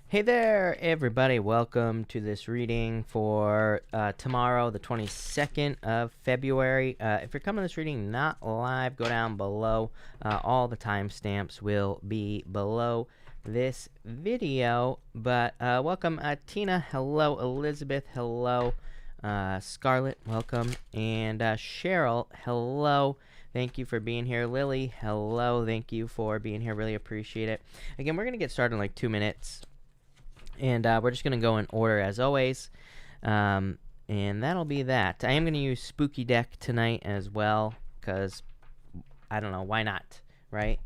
Hey there, everybody. Welcome to this reading for tomorrow, the 22nd of February. If you're coming to this reading not live, go down below. All the timestamps will be below this video. But welcome, Tina. Hello, Elizabeth. Hello, Scarlett. Welcome. And Cheryl. Hello. Thank you for being here. Lily. Hello. Thank you for being here. Really appreciate it. Again, we're going to get started in like 2 minutes. And we're just going to go in order as always. And that'll be that. I am going to use Spooky Deck tonight as well, because, I don't know, why not, right?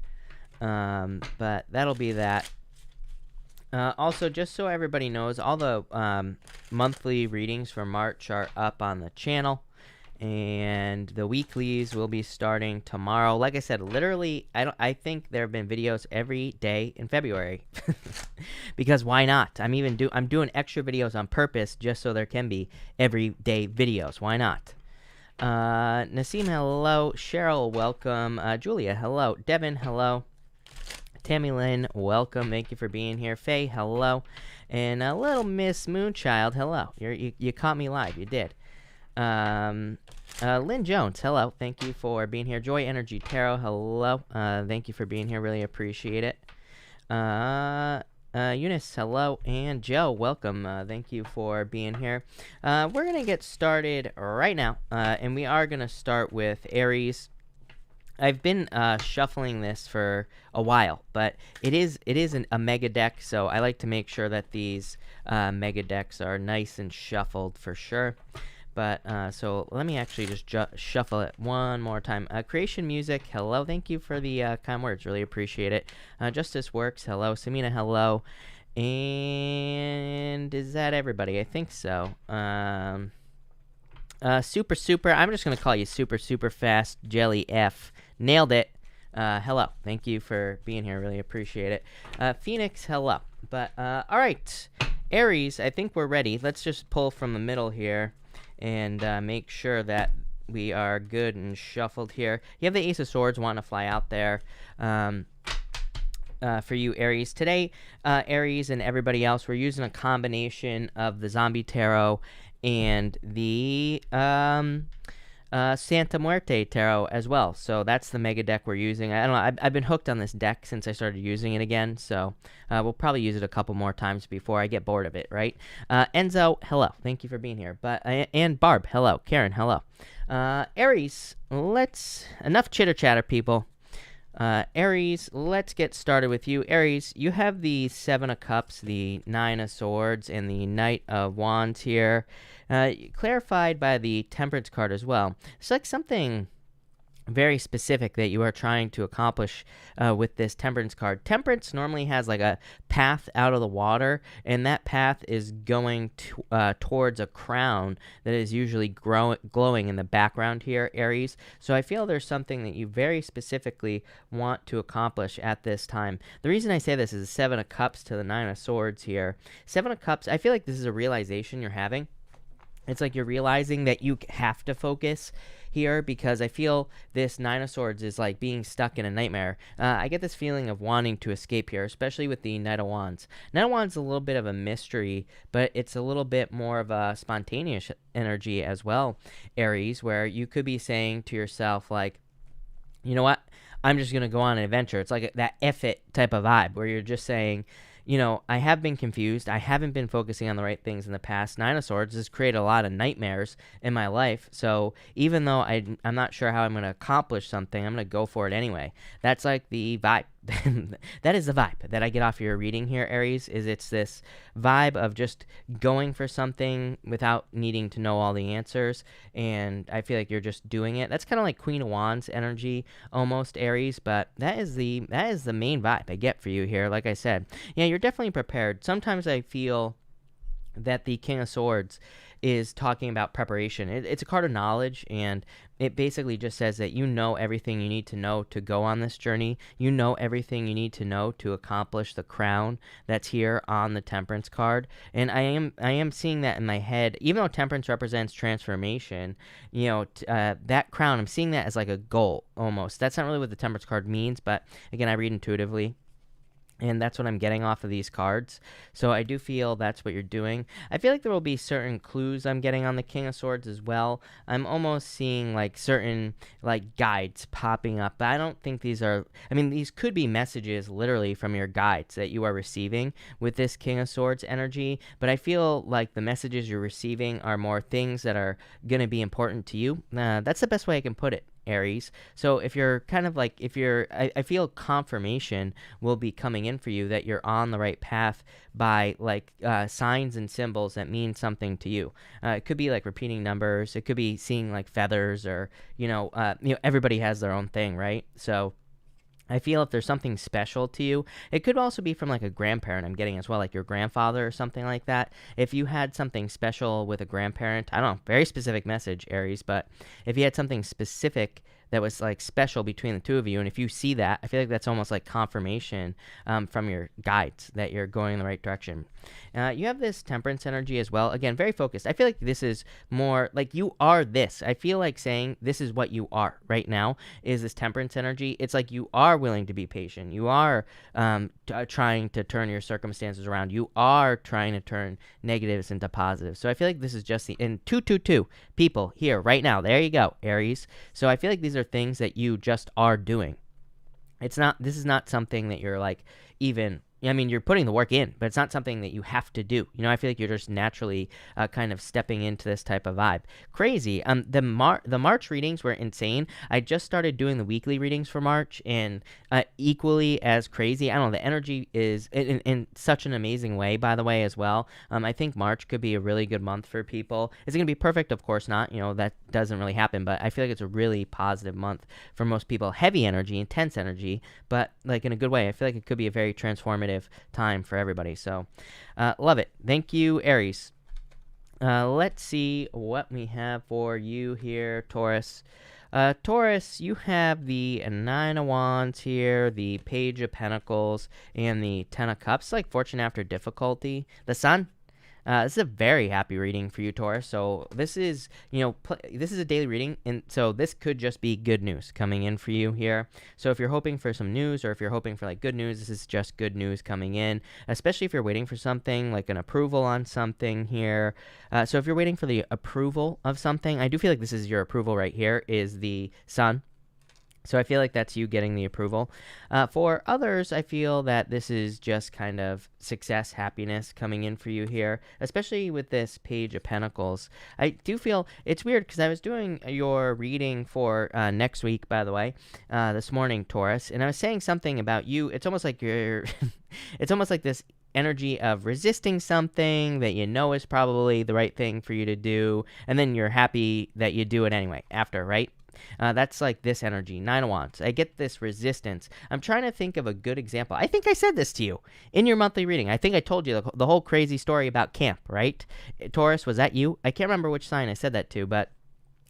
But that'll be that. Also, just so everybody knows, all the monthly readings for March are up on the channel. And the weeklies will be starting tomorrow. Like I said, literally, I think there have been videos every day in February. Because why not? I'm doing extra videos on purpose just so there can be everyday videos. Why not? Nasim, hello. Cheryl, welcome. Julia, hello. Devin, hello. Tammy Lynn, welcome. Thank you for being here. Faye, hello. And Little Miss Moonchild, hello. You caught me live. You did. Lynn Jones, hello. Thank you for being here. Joy Energy Tarot, hello. Thank you for being here. Really appreciate it. Eunice, hello. And Joe, welcome. Thank you for being here. We're going to get started right now. And we are going to start with Aries. I've been shuffling this for a while, but it is a mega deck, so I like to make sure that these mega decks are nice and shuffled for sure. But so let me actually just shuffle it one more time. Creation Music, hello. Thank you for the kind words. Really appreciate it. Justice Works, hello. Samina, hello. And is that everybody? I think so. Super. I'm just going to call you Super Fast Jelly F. Nailed it. Hello. Thank you for being here. Really appreciate it. Phoenix, hello. But all right. Aries, I think we're ready. Let's just pull from the middle here. And make sure that we are good and shuffled here. You have the Ace of Swords wanting to fly out there for you, Aries. Today, Aries and everybody else, we're using a combination of the Zombie Tarot and the Santa Muerte Tarot as well. So that's the mega deck we're using. I don't know. I've been hooked on this deck since I started using it again. So we'll probably use it a couple more times before I get bored of it, right? Enzo, hello. Thank you for being here. And Barb, hello. Karen, hello. Aries, enough chitter chatter, people. Aries, let's get started with you. Aries, you have the Seven of Cups, the Nine of Swords, and the Knight of Wands here. Clarified by the Temperance card as well. It's like something very specific that you are trying to accomplish with this Temperance card. Temperance normally has like a path out of the water, and that path is going towards a crown that is usually glowing in the background here, Aries. So I feel there's something that you very specifically want to accomplish at this time. The reason I say this is the Seven of Cups to the Nine of Swords here. Seven of Cups, I feel like this is a realization you're having. It's like you're realizing that you have to focus here, because I feel this Nine of Swords is like being stuck in a nightmare. I get this feeling of wanting to escape here, especially with the Knight of Wands. Knight of Wands is a little bit of a mystery, but it's a little bit more of a spontaneous energy as well, Aries, where you could be saying to yourself, like, you know what? I'm just going to go on an adventure. It's like that F it type of vibe where you're just saying, you know, I have been confused. I haven't been focusing on the right things in the past. Nine of Swords has created a lot of nightmares in my life. So even though I'm not sure how I'm going to accomplish something, I'm going to go for it anyway. That's like the vibe. That is the vibe that I get off your reading here, Aries, is it's this vibe of just going for something without needing to know all the answers. And I feel like you're just doing it. That's kind of like Queen of Wands energy almost, Aries, but that is the main vibe I get for you here. Like I said, yeah, you're definitely prepared. Sometimes I feel that the King of Swords is talking about preparation. It's a card of knowledge, and it basically just says that you know everything you need to know to go on this journey. You know everything you need to know to accomplish the crown that's here on the Temperance card. And I am seeing that in my head. Even though Temperance represents transformation, you know, that crown, I'm seeing that as like a goal almost. That's not really what the Temperance card means, but again, I read intuitively. And that's what I'm getting off of these cards. So I do feel that's what you're doing. I feel like there will be certain clues I'm getting on the King of Swords as well. I'm almost seeing like certain like guides popping up. But I don't think these are, I mean, these could be messages literally from your guides that you are receiving with this King of Swords energy. But I feel like the messages you're receiving are more things that are going to be important to you. That's the best way I can put it, Aries. So if you're kind of like, I feel confirmation will be coming in for you that you're on the right path by like signs and symbols that mean something to you. It could be like repeating numbers. It could be seeing like feathers, or everybody has their own thing, right? So I feel if there's something special to you, it could also be from like a grandparent I'm getting as well, like your grandfather or something like that. If you had something special with a grandparent, I don't know, very specific message, Aries, but if you had something specific that was like special between the two of you, and if you see that, I feel like that's almost like confirmation from your guides that you're going in the right direction. You have this temperance energy as well. Again, very focused. I feel like this is more like you are this. I feel like saying this is what you are right now is this temperance energy. It's like you are willing to be patient. You are trying to turn your circumstances around. You are trying to turn negatives into positives. So I feel like this is just in 222 people here right now. There you go, Aries. So I feel like these are things that you just are doing. This is not something that you're like even, I mean, you're putting the work in, but it's not something that you have to do. I feel like you're just naturally kind of stepping into this type of vibe. Crazy. The March readings were insane. I just started doing the weekly readings for March, and equally as crazy. I don't know, the energy is in such an amazing way, by the way, as well. I think March could be a really good month for people. Is it going to be perfect? Of course not. That doesn't really happen, but I feel like it's a really positive month for most people. Heavy energy, intense energy, but like in a good way. I feel like it could be a very transformative time for everybody. So love it. Thank you, Aries. Let's see what we have for you here, Taurus. Taurus, you have the Nine of Wands here, the Page of Pentacles, and the Ten of Cups, like fortune after difficulty. The Sun. This is a very happy reading for you, Taurus. So this is, this is a daily reading, and so this could just be good news coming in for you here. So if you're hoping for some news, or if you're hoping for like good news, this is just good news coming in, especially if you're waiting for something like an approval on something here. So if you're waiting for the approval of something, I do feel like this is your approval right here, is the Sun. So I feel like that's you getting the approval. For others, I feel that this is just kind of success, happiness coming in for you here, especially with this Page of Pentacles. I do feel it's weird because I was doing your reading for next week, by the way, this morning, Taurus, and I was saying something about you. It's almost like you're, it's almost like this energy of resisting something that you know is probably the right thing for you to do, and then you're happy that you do it anyway after, right? That's like this energy, Nine of Wands. I get this resistance. I'm trying to think of a good example. I think I said this to you in your monthly reading. I think I told you the whole crazy story about camp, right? Taurus, was that you? I can't remember which sign I said that to, but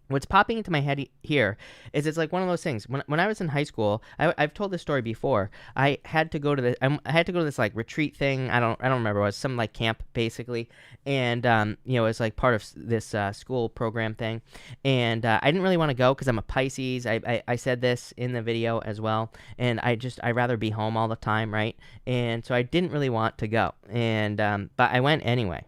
what's popping into my head here is it's like one of those things. When I was in high school, I've told this story before. I had to go to this like retreat thing. I don't remember. It was some like camp basically, and it was like part of this school program thing. And I didn't really want to go because I'm a Pisces. I said this in the video as well, and I'd rather be home all the time, right? And so I didn't really want to go, and but I went anyway.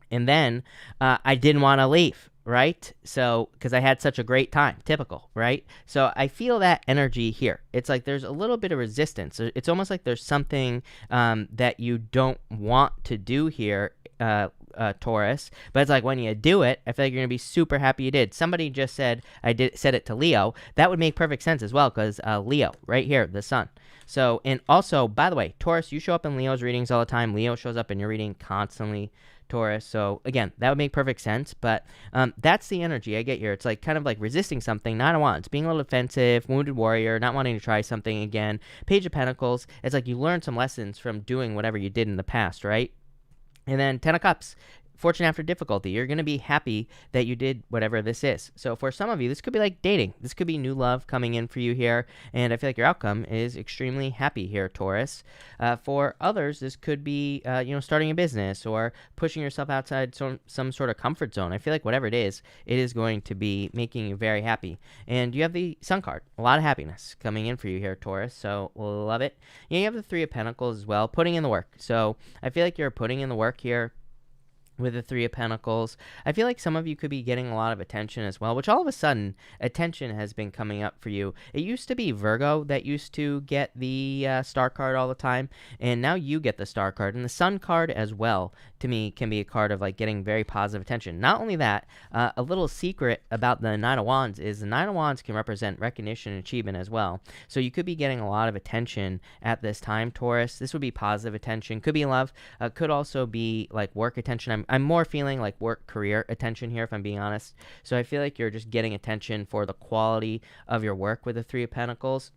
And then I didn't want to leave. Right? So, because I had such a great time, typical, right? So I feel that energy here. It's like there's a little bit of resistance. It's almost like there's something that you don't want to do here, Taurus, but it's like when you do it, I feel like you're gonna be super happy you did. Somebody just said said it to Leo. That would make perfect sense as well, because Leo, right here, the Sun. So, and also, by the way, Taurus, you show up in Leo's readings all the time. Leo shows up in your reading constantly, Taurus. So again, that would make perfect sense, but that's the energy I get here. It's like kind of like resisting something, Nine of Wands, being a little defensive, wounded warrior, not wanting to try something again. Page of Pentacles, it's like you learned some lessons from doing whatever you did in the past, right? And then Ten of Cups, fortune after difficulty. You're going to be happy that you did whatever this is. So for some of you, this could be like dating. This could be new love coming in for you here, and I feel like your outcome is extremely happy here, Taurus. For others, this could be starting a business or pushing yourself outside some sort of comfort zone. I feel like whatever it is going to be making you very happy. And you have the Sun card, a lot of happiness coming in for you here, Taurus. So love it. You have the Three of Pentacles as well, putting in the work. So I feel like you're putting in the work here with the Three of Pentacles. I feel like some of you could be getting a lot of attention as well, which all of a sudden, attention has been coming up for you. It used to be Virgo that used to get the Star card all the time, and now you get the Star card. And the Sun card as well, to me, can be a card of like getting very positive attention. Not only that, a little secret about the Nine of Wands is the Nine of Wands can represent recognition and achievement as well. So you could be getting a lot of attention at this time, Taurus. This would be positive attention. Could be love. Could also be like work attention. I'm more feeling like work career attention here, if I'm being honest. So I feel like you're just getting attention for the quality of your work with the Three of Pentacles.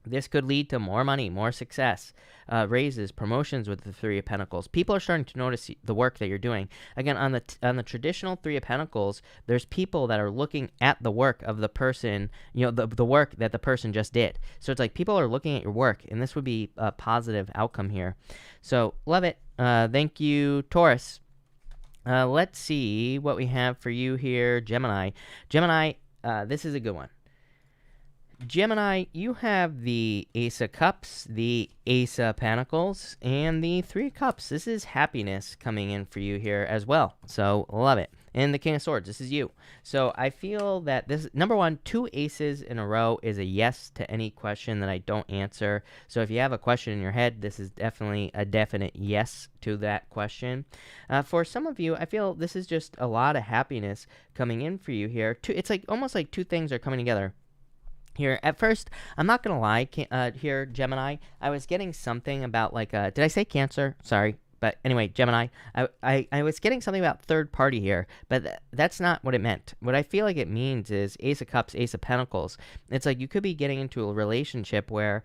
This could lead to more money, more success, raises, promotions with the Three of Pentacles. People are starting to notice the work that you're doing. Again, on the traditional Three of Pentacles, there's people that are looking at the work of the person, the work that the person just did. So it's like people are looking at your work, and this would be a positive outcome here. So love it. Thank you, Taurus. Let's see what we have for you here, Gemini. Gemini, this is a good one. Gemini, you have the Ace of Cups, the Ace of Pentacles, and the Three of Cups. This is happiness coming in for you here as well. So love it. And the King of Swords, this is you. So I feel that this, number one, 2 aces in a row is a yes to any question that I don't answer. So if you have a question in your head, this is definitely a definite yes to that question. For some of you, I feel this is just a lot of happiness coming in for you here. It's like almost like 2 things are coming together. Here, at first, I'm not going to lie, here, Gemini, I was getting something about like, did I say Cancer? Sorry. But anyway, Gemini, I was getting something about third party here, but that's not what it meant. What I feel like it means is Ace of Cups, Ace of Pentacles. It's like you could be getting into a relationship where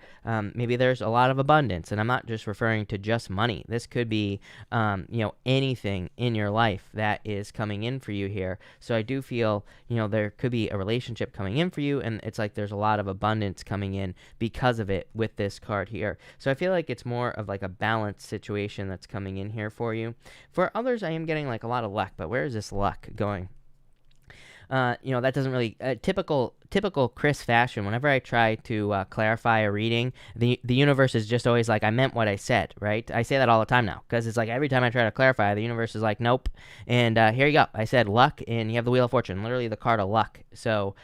maybe there's a lot of abundance, and I'm not just referring to just money. This could be, anything in your life that is coming in for you here. So I do feel, there could be a relationship coming in for you, and it's like there's a lot of abundance coming in because of it with this card here. So I feel like it's more of like a balanced situation that's coming in here for you. For others, I am getting like a lot of luck, but where is this luck going? That doesn't really typical Chris fashion. Whenever I try to clarify a reading, the universe is just always like, I meant what I said, right? I say that all the time now because it's like every time I try to clarify, the universe is like, nope. And here you go. I said luck, and you have the Wheel of Fortune, literally the card of luck. So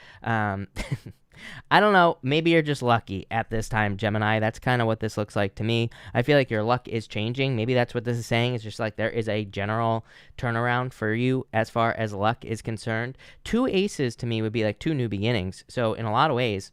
I don't know. Maybe you're just lucky at this time, Gemini. That's kind of what this looks like to me. I feel like your luck is changing. Maybe that's what this is saying. It's just like there is a general turnaround for you as far as luck is concerned. 2 aces to me would be like 2 new beginnings. So in a lot of ways,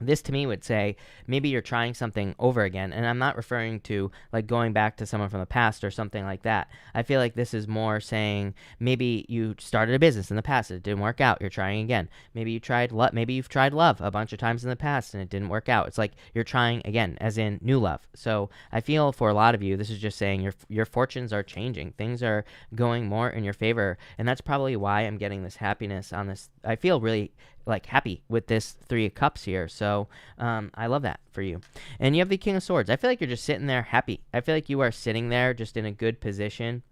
this to me would say maybe you're trying something over again, and I'm not referring to like going back to someone from the past or something like that. I feel like this is more saying maybe you started a business in the past, it didn't work out, you're trying again. Maybe you've tried love a bunch of times in the past and it didn't work out. It's like you're trying again, as in new love. So I feel for a lot of you, this is just saying your fortunes are changing. Things are going more in your favor, and that's probably why I'm getting this happiness on this. I feel really like happy with this 3 of Cups here. So I love that for you. And you have the King of Swords. I feel like you're just sitting there happy. I feel like you are sitting there just in a good position.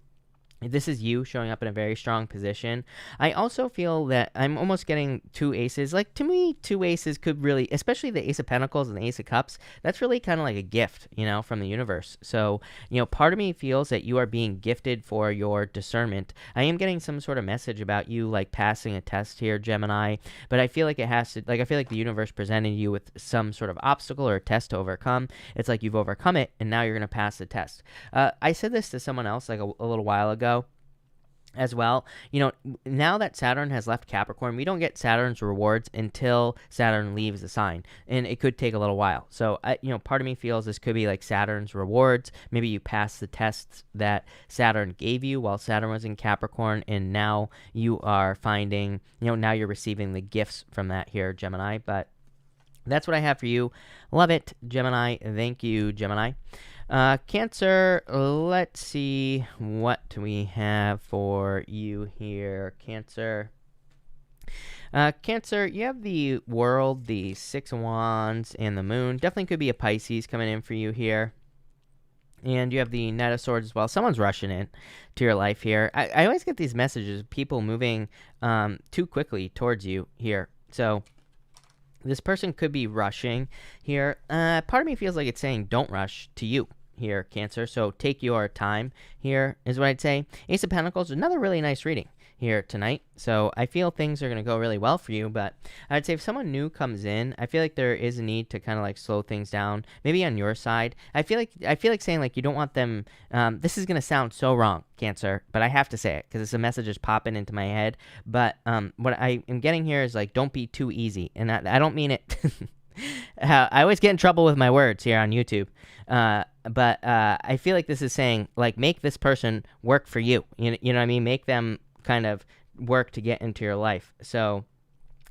This is you showing up in a very strong position. I also feel that I'm almost getting 2 aces. Like, to me, 2 aces could really, especially the Ace of Pentacles and the Ace of Cups, that's really kind of like a gift, from the universe. So, part of me feels that you are being gifted for your discernment. I am getting some sort of message about you, like, passing a test here, Gemini, but I feel like it has to, I feel like the universe presented you with some sort of obstacle or a test to overcome. It's like you've overcome it, and now you're going to pass the test. I said this to someone else, like, a little while ago, as well. Now that Saturn has left Capricorn, we don't get Saturn's rewards until Saturn leaves the sign, and it could take a little while. So, part of me feels this could be like Saturn's rewards. Maybe you passed the tests that Saturn gave you while Saturn was in Capricorn, and now you are finding, now you're receiving the gifts from that here, Gemini. But that's what I have for you. Love it, Gemini. Thank you, Gemini. Cancer, let's see what we have for you here, Cancer. Cancer, you have the World, the Six of Wands, and the Moon. Definitely could be a Pisces coming in for you here. And you have the Knight of Swords as well. Someone's rushing in to your life here. I always get these messages of people moving too quickly towards you here. So this person could be rushing here. Part of me feels like it's saying don't rush to you here, Cancer. So take your time here is what I'd say. Ace of Pentacles, another really nice reading here tonight. So I feel things are going to go really well for you, but I'd say if someone new comes in, I feel like there is a need to kind of like slow things down, maybe on your side. I feel like saying like you don't want them, this is going to sound so wrong, Cancer, but I have to say it because it's a message is popping into my head. But what I am getting here is like, don't be too easy. And I don't mean it. I always get in trouble with my words here on YouTube. But I feel like this is saying like, make this person work for you. You know what I mean? Make them kind of work to get into your life. So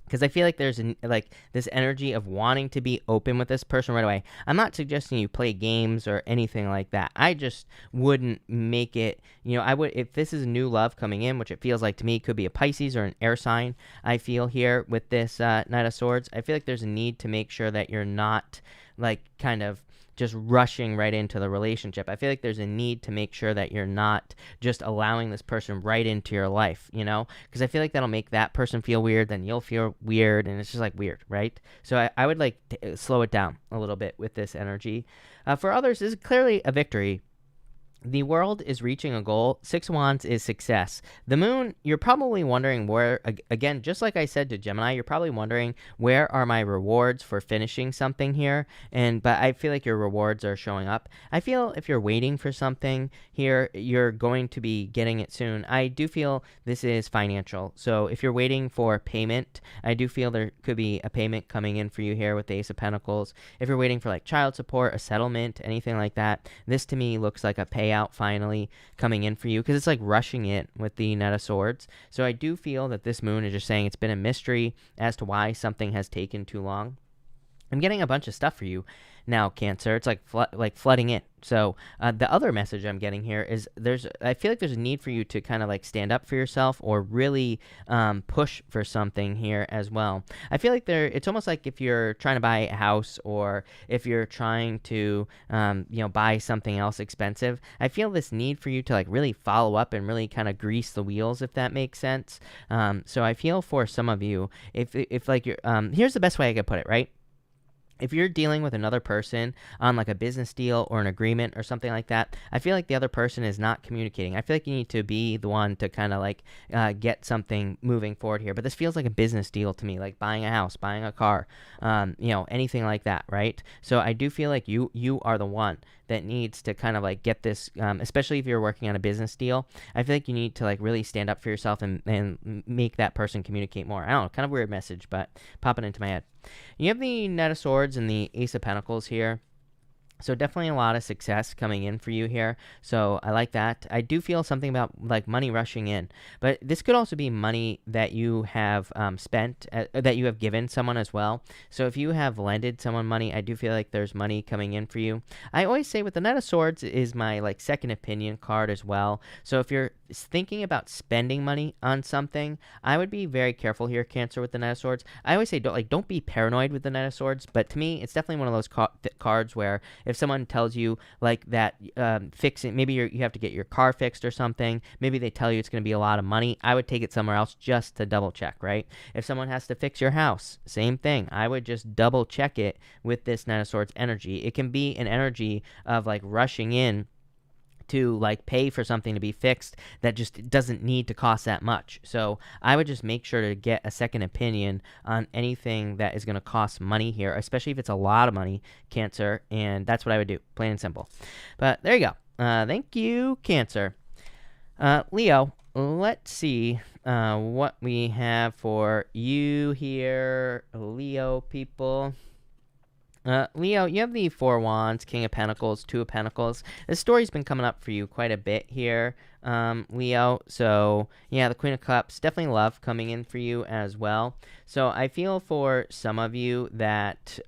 because I feel like there's like this energy of wanting to be open with this person right away. I'm not suggesting you play games or anything like that. I just wouldn't make it, I would, if this is new love coming in, which it feels like to me could be a Pisces or an air sign. I feel here with this Knight of Swords, I feel like there's a need to make sure that you're not like kind of just rushing right into the relationship. I feel like there's a need to make sure that you're not just allowing this person right into your life, because I feel like that'll make that person feel weird, then you'll feel weird, and it's just like weird, right? So I would like to slow it down a little bit with this energy. For others, this is clearly a victory. The World is reaching a goal. Six of Wands is success. The Moon, you're probably wondering where, again, just like I said to Gemini, you're probably wondering where are my rewards for finishing something here? But I feel like your rewards are showing up. I feel if you're waiting for something here, you're going to be getting it soon. I do feel this is financial. So if you're waiting for payment, I do feel there could be a payment coming in for you here with the Ace of Pentacles. If you're waiting for like child support, a settlement, anything like that, this to me looks like a payout finally coming in for you because it's like rushing in with the Knight of Swords. So I do feel that this Moon is just saying it's been a mystery as to why something has taken too long. I'm getting a bunch of stuff for you now, Cancer. It's like flooding in. So the other message I'm getting here is I feel like there's a need for you to kind of like stand up for yourself or really push for something here as well. I feel like it's almost like if you're trying to buy a house or if you're trying to buy something else expensive. I feel this need for you to like really follow up and really kind of grease the wheels, if that makes sense. So I feel for some of you, if like you're here's the best way I could put it, right? If you're dealing with another person on like a business deal or an agreement or something like that, I feel like the other person is not communicating. I feel like you need to be the one to kind of like get something moving forward here. But this feels like a business deal to me, like buying a house, buying a car, anything like that, right? So I do feel like you are the one that needs to kind of like get this, especially if you're working on a business deal. I feel like you need to like really stand up for yourself and make that person communicate more. I don't know, kind of weird message, but popping into my head. You have the Knight of Swords and the Ace of Pentacles here. So definitely a lot of success coming in for you here. So I like that. I do feel something about like money rushing in. But this could also be money that you have spent, that you have given someone as well. So if you have lended someone money, I do feel like there's money coming in for you. I always say with the Knight of Swords is my like second opinion card as well. So if you're thinking about spending money on something, I would be very careful here, Cancer, with the Knight of Swords. I always say don't be paranoid with the Knight of Swords. But to me, it's definitely one of those cards where if someone tells you like that fixing, maybe you have to get your car fixed or something, maybe they tell you it's going to be a lot of money, I would take it somewhere else just to double check, right? If someone has to fix your house, same thing. I would just double check it with this Knight of Swords energy. It can be an energy of like rushing in to like pay for something to be fixed that just doesn't need to cost that much. So I would just make sure to get a second opinion on anything that is going to cost money here, especially if it's a lot of money, Cancer, and that's what I would do, plain and simple. But there you go. Thank you, Cancer. Leo, let's see what we have for you here, Leo people. Leo, you have the Four of Wands, King of Pentacles, Two of Pentacles. This story's been coming up for you quite a bit here, Leo. So, yeah, the Queen of Cups, definitely love coming in for you as well. So I feel for some of you that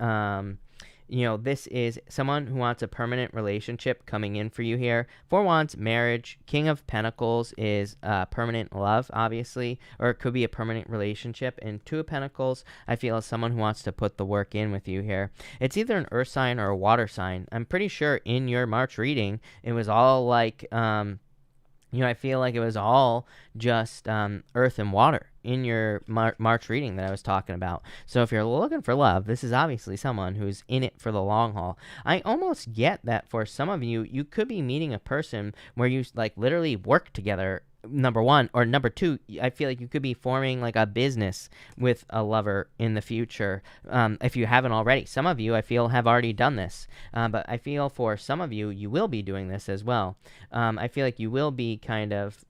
this is someone who wants a permanent relationship coming in for you here. Four Wands, marriage. King of Pentacles is permanent love, obviously, or it could be a permanent relationship. And Two of Pentacles, I feel, is someone who wants to put the work in with you here. It's either an earth sign or a water sign. I'm pretty sure in your March reading, it was all like, I feel like it was all just earth and water in your March reading that I was talking about. So if you're looking for love, this is obviously someone who's in it for the long haul. I almost get that for some of you, you could be meeting a person where you like literally work together, number one, or number two, I feel like you could be forming like a business with a lover in the future, if you haven't already. Some of you, I feel, have already done this, but I feel for some of you, you will be doing this as well. I feel like you will be kind of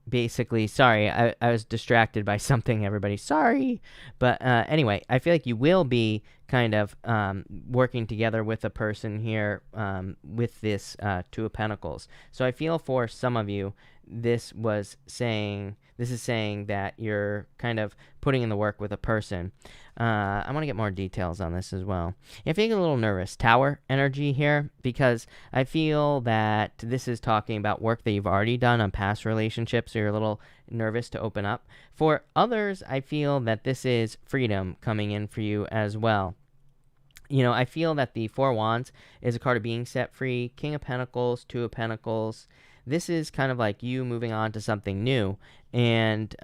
basically, sorry, I was distracted by something, everybody. Sorry. But anyway, I feel like you will be kind of working together with a person here with this Two of Pentacles. So I feel for some of you, this is saying that you're kind of putting in the work with a person. I want to get more details on this as well. I feel a little nervous. Tower energy here, because I feel that this is talking about work that you've already done on past relationships, so you're a little nervous to open up. For others, I feel that this is freedom coming in for you as well. I feel that the Four Wands is a card of being set free. King of Pentacles, Two of Pentacles. This is kind of like you moving on to something new, and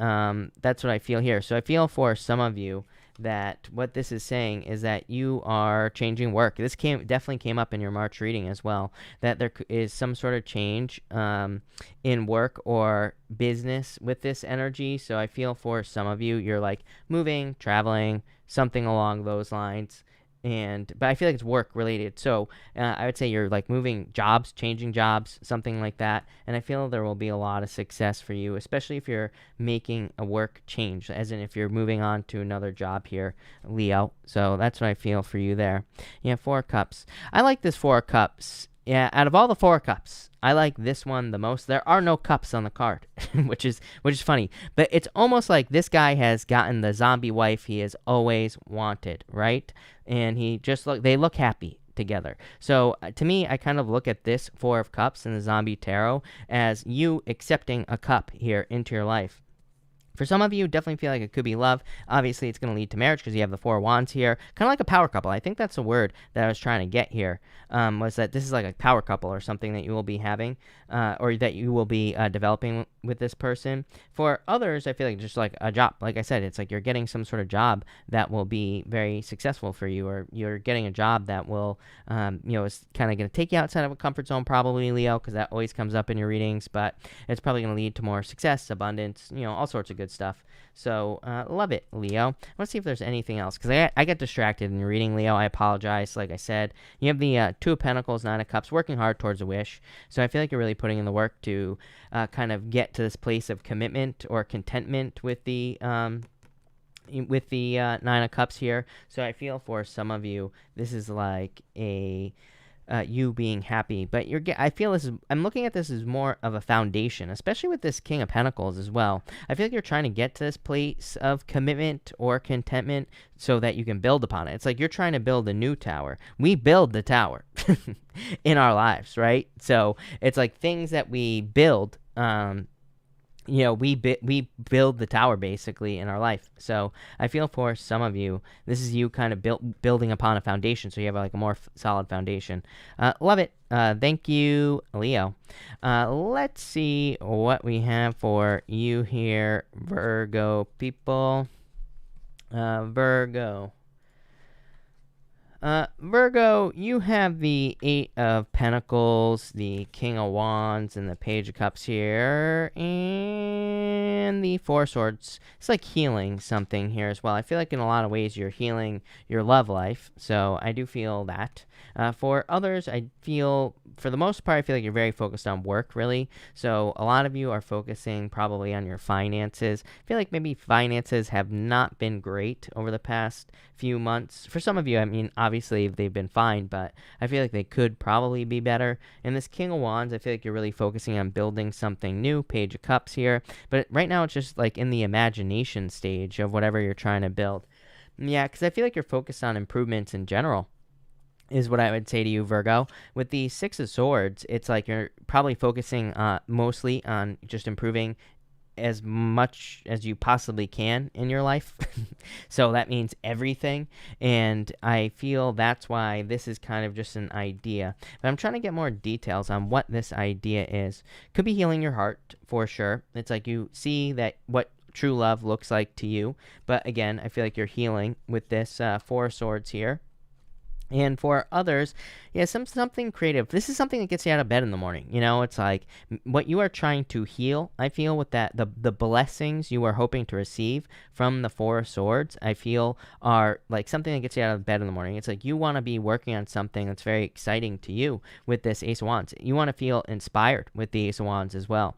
that's what I feel here. So I feel for some of you that what this is saying is that you are changing work. This definitely came up in your March reading as well, that there is some sort of change in work or business with this energy. So I feel for some of you, you're like moving, traveling, something along those lines. But I feel like it's work related. So I would say you're like moving jobs, changing jobs, something like that. And I feel there will be a lot of success for you, especially if you're making a work change, as in if you're moving on to another job here, Leo. So that's what I feel for you there. Yeah, Four of Cups. I like this Four of Cups. Yeah, out of all the Four of Cups, I like this one the most. There are no cups on the card, which is funny. But it's almost like this guy has gotten the zombie wife he has always wanted, right? And they look happy together. So to me, I kind of look at this Four of Cups in the Zombie Tarot as you accepting a cup here into your life. For some of you, definitely feel like it could be love. Obviously, it's going to lead to marriage because you have the Four of Wands here. Kind of like a power couple. I think that's a word that I was trying to get here, was that this is like a power couple or something that you will be having, or that you will be developing with this person. For others, I feel like just like a job. Like I said, it's like you're getting some sort of job that will be very successful for you, or you're getting a job that will, is kind of going to take you outside of a comfort zone, probably, Leo, because that always comes up in your readings, but it's probably going to lead to more success, abundance, all sorts of good stuff. So love it, Leo. Let's see if there's anything else, because I get distracted in your reading, Leo. I apologize. Like I said, you have the Two of Pentacles, Nine of Cups, working hard towards a wish. So I feel like you're really putting in the work to kind of get to this place of commitment or contentment with the Nine of Cups here. So I feel for some of you, this is like a you being happy, but I feel I'm looking at this as more of a foundation, especially with this King of Pentacles as well. I feel like you're trying to get to this place of commitment or contentment so that you can build upon it. It's like you're trying to build a new tower. We build the tower in our lives, right? So it's like things that we build, we build the tower basically in our life. So I feel for some of you, this is you kind of building upon a foundation, so you have like a more solid foundation. Love it. Thank you, Leo. Let's see what we have for you here, Virgo people. Virgo, you have the Eight of Pentacles, the King of Wands, and the Page of Cups here, and the Four of Swords. It's like healing something here as well. I feel like in a lot of ways you're healing your love life, so I do feel that. For others, I feel, for the most part, I feel like you're very focused on work, really. So a lot of you are focusing probably on your finances. I feel like maybe finances have not been great over the past few months. For some of you, I mean, obviously they've been fine, but I feel like they could probably be better. And this King of Wands, I feel like you're really focusing on building something new. Page of Cups here. But right now it's just like in the imagination stage of whatever you're trying to build. Yeah, because I feel like you're focused on improvements in general, is what I would say to you, Virgo. With the Six of Swords, it's like you're probably focusing mostly on just improving as much as you possibly can in your life. So that means everything. And I feel that's why this is kind of just an idea. But I'm trying to get more details on what this idea is. Could be healing your heart for sure. It's like you see that what true love looks like to you. But again, I feel like you're healing with this Four of Swords here. And for others, yeah, something creative. This is something that gets you out of bed in the morning. It's like what you are trying to heal. I feel with that, the blessings you are hoping to receive from the Four of Swords, I feel are like something that gets you out of bed in the morning. It's like you want to be working on something that's very exciting to you with this Ace of Wands. You want to feel inspired with the Ace of Wands as well.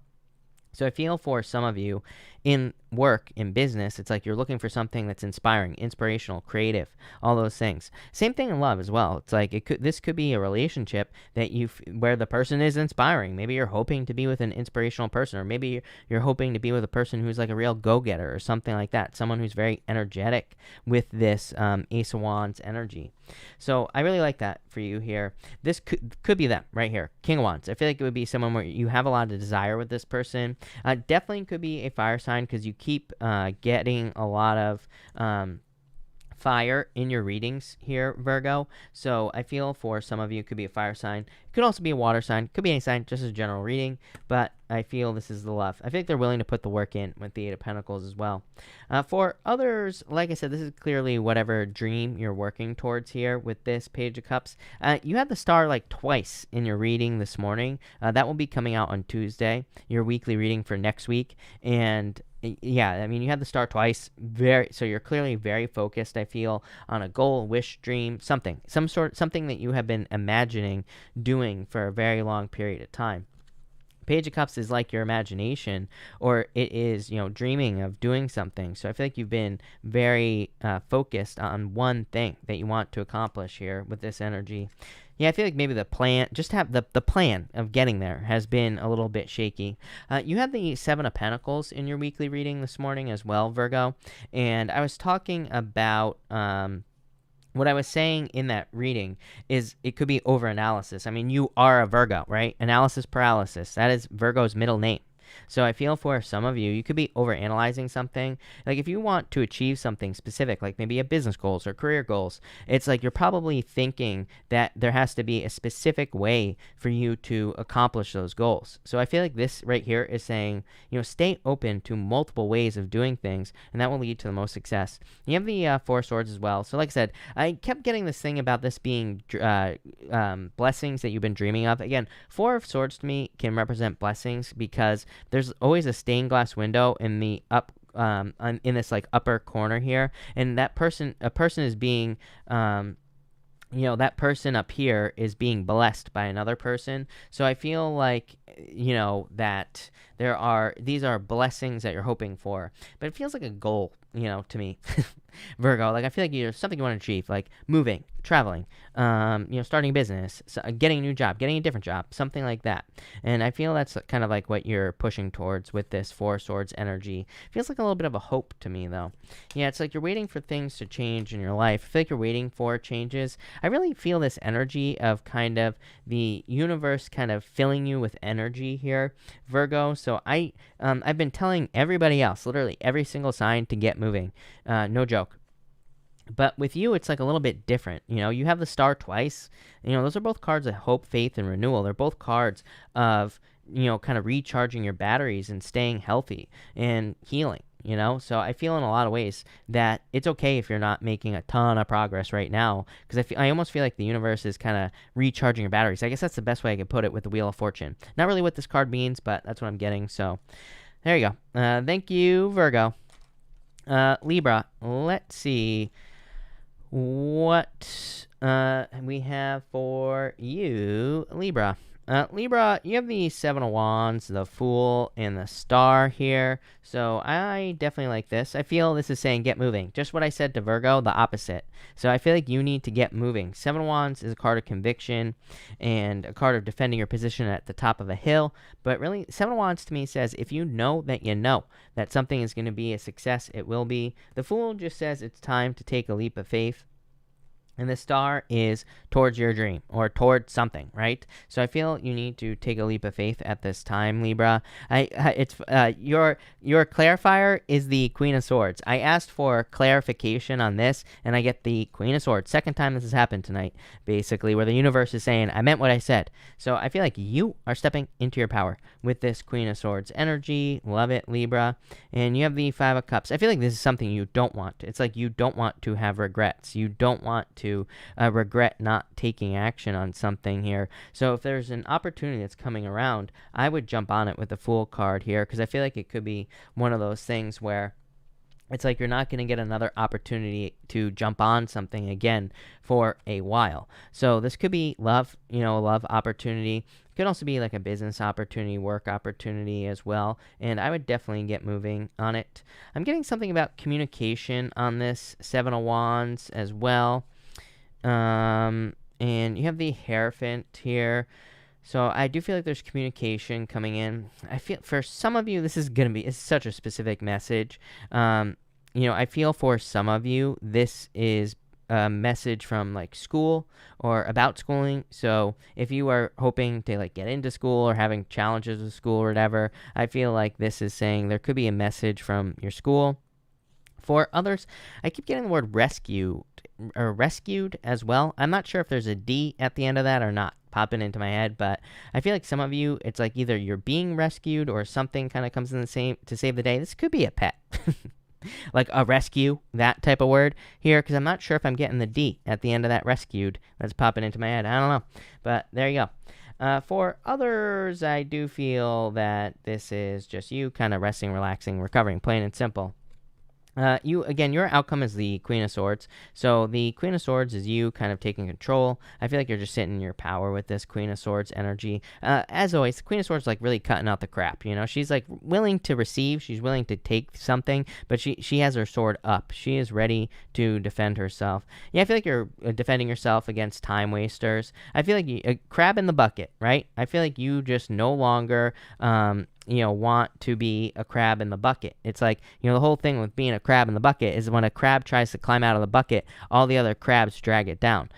So I feel for some of you in work, in business, it's like you're looking for something that's inspiring, inspirational, creative, all those things. Same thing in love as well. It's like this could be a relationship that where the person is inspiring. Maybe you're hoping to be with an inspirational person, or maybe you're hoping to be with a person who's like a real go-getter or something like that. Someone who's very energetic with this Ace of Wands energy. So I really like that for you here. This could be them right here, King of Wands. I feel like it would be someone where you have a lot of desire with this person. Definitely could be a fire sign because you keep getting a lot of fire in your readings here, Virgo. So I feel for some of you it could be a fire sign. It could also be a water sign. Could be any sign, just as a general reading. But I feel this is the love. I think they're willing to put the work in with the Eight of Pentacles as well. For others, like I said, this is clearly whatever dream you're working towards here with this Page of Cups. You had the star like twice in your reading this morning. That will be coming out on Tuesday, your weekly reading for next week. And yeah, I mean, you had the star twice. So you're clearly very focused, I feel, on a goal, wish, dream, something that you have been imagining doing for a very long period of time. Page of Cups is like your imagination, or it is, dreaming of doing something. So I feel like you've been very focused on one thing that you want to accomplish here with this energy. Yeah, I feel like maybe the plan, just have the plan of getting there has been a little bit shaky. You had the Seven of Pentacles in your weekly reading this morning as well, Virgo. And I was talking about what I was saying in that reading is it could be overanalysis. I mean, you are a Virgo, right? Analysis paralysis. That is Virgo's middle name. So I feel for some of you, you could be overanalyzing something. Like if you want to achieve something specific, like maybe a business goals or career goals, it's like you're probably thinking that there has to be a specific way for you to accomplish those goals. So I feel like this right here is saying, stay open to multiple ways of doing things, and that will lead to the most success. You have the Four of Swords as well. So like I said, I kept getting this thing about this being blessings that you've been dreaming of. Again, Four of Swords to me can represent blessings because there's always a stained glass window in the in this like upper corner here, and a person is being that person up here is being blessed by another person. So I feel like that these are blessings that you're hoping for, but it feels like a goal to me. Virgo, like I feel like there's something you want to achieve, like moving, traveling, starting a business, getting a new job, getting a different job, something like that. And I feel that's kind of like what you're pushing towards with this Four Swords energy. Feels like a little bit of a hope to me, though. Yeah, it's like you're waiting for things to change in your life. I feel like you're waiting for changes. I really feel this energy of kind of the universe kind of filling you with energy here, Virgo. So I've been telling everybody else, literally every single sign, to get moving. No joke. But with you, it's like a little bit different. You have the star twice. Those are both cards of hope, faith, and renewal. They're both cards of, kind of recharging your batteries and staying healthy and healing, So I feel in a lot of ways that it's okay if you're not making a ton of progress right now, because I almost feel like the universe is kind of recharging your batteries. I guess that's the best way I could put it with the Wheel of Fortune. Not really what this card means, but that's what I'm getting. So there you go. Thank you, Virgo. Libra, let's see what we have for you, Libra. Libra, you have the Seven of Wands, the Fool, and the Star here. So I definitely like this. I feel this is saying get moving. Just what I said to Virgo, the opposite. So I feel like you need to get moving. Seven of Wands is a card of conviction and a card of defending your position at the top of a hill. But really, Seven of Wands to me says if you know that something is going to be a success, it will be. The Fool just says it's time to take a leap of faith. And the Star is towards your dream or towards something, right? So I feel you need to take a leap of faith at this time, Libra. Your clarifier is the Queen of Swords. I asked for clarification on this, and I get the Queen of Swords. Second time this has happened tonight, basically, where the universe is saying, I meant what I said. So I feel like you are stepping into your power with this Queen of Swords energy. Love it, Libra. And you have the Five of Cups. I feel like this is something you don't want. It's like you don't want to have regrets. You don't want to regret not taking action on something here. So if there's an opportunity that's coming around, I would jump on it with the Fool card here, because I feel like it could be one of those things where it's like you're not going to get another opportunity to jump on something again for a while. So this could be love, a love opportunity. It could also be like a business opportunity, work opportunity as well. And I would definitely get moving on it. I'm getting something about communication on this Seven of Wands as well. And you have the Hierophant here. So I do feel like there's communication coming in. I feel for some of you, this is going to be, it's such a specific message. I feel for some of you, this is a message from like school or about schooling. So if you are hoping to like get into school or having challenges with school or whatever, I feel like this is saying there could be a message from your school. For others, I keep getting the word rescued as well. I'm not sure if there's a D at the end of that or not popping into my head, but I feel like some of you, it's like either you're being rescued or something kind of comes in the same to save the day. This could be a pet. Like a rescue, that type of word here, because I'm not sure if I'm getting the D at the end of that rescued that's popping into my head. I don't know, but there you go. For others, I do feel that this is just you kind of resting, relaxing, recovering, plain and simple. Your outcome is the Queen of Swords. So the Queen of Swords is you kind of taking control. I feel like you're just sitting in your power with this Queen of Swords energy. As always, the Queen of Swords is like really cutting out the crap. She's like willing to receive. She's willing to take something, but she has her sword up. She is ready to defend herself. Yeah, I feel like you're defending yourself against time wasters. I feel like a crab in the bucket, right? I feel like you just no longer want to be a crab in the bucket. It's like, the whole thing with being a crab in the bucket is when a crab tries to climb out of the bucket, all the other crabs drag it down.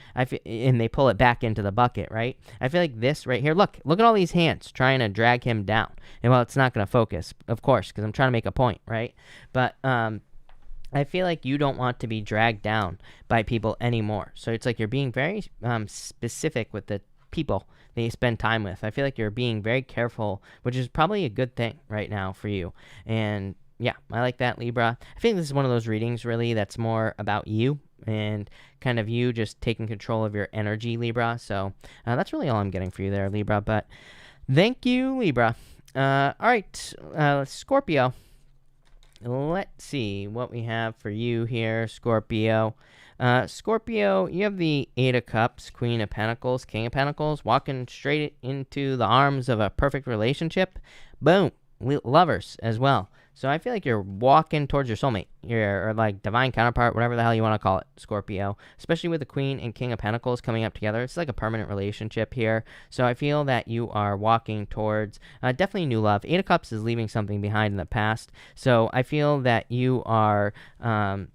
And they pull it back into the bucket, right? I feel like this right here, look at all these hands trying to drag him down. And well, it's not going to focus, of course, because I'm trying to make a point, right? But I feel like you don't want to be dragged down by people anymore. So it's like you're being very specific with the people that you spend time with. I feel like you're being very careful, which is probably a good thing right now for you. And yeah, I like that, Libra. I think this is one of those readings really that's more about you and kind of you just taking control of your energy, Libra. So that's really all I'm getting for you there, Libra. But thank you, Libra. All right, Scorpio. Let's see what we have for you here, Scorpio. Scorpio, you have the Eight of Cups, Queen of Pentacles, King of Pentacles, walking straight into the arms of a perfect relationship. Boom. Lovers as well. So I feel like you're walking towards your soulmate, or like divine counterpart, whatever the hell you want to call it, Scorpio. Especially with the Queen and King of Pentacles coming up together. It's like a permanent relationship here. So I feel that you are walking towards definitely new love. Eight of Cups is leaving something behind in the past. So I feel that you are kind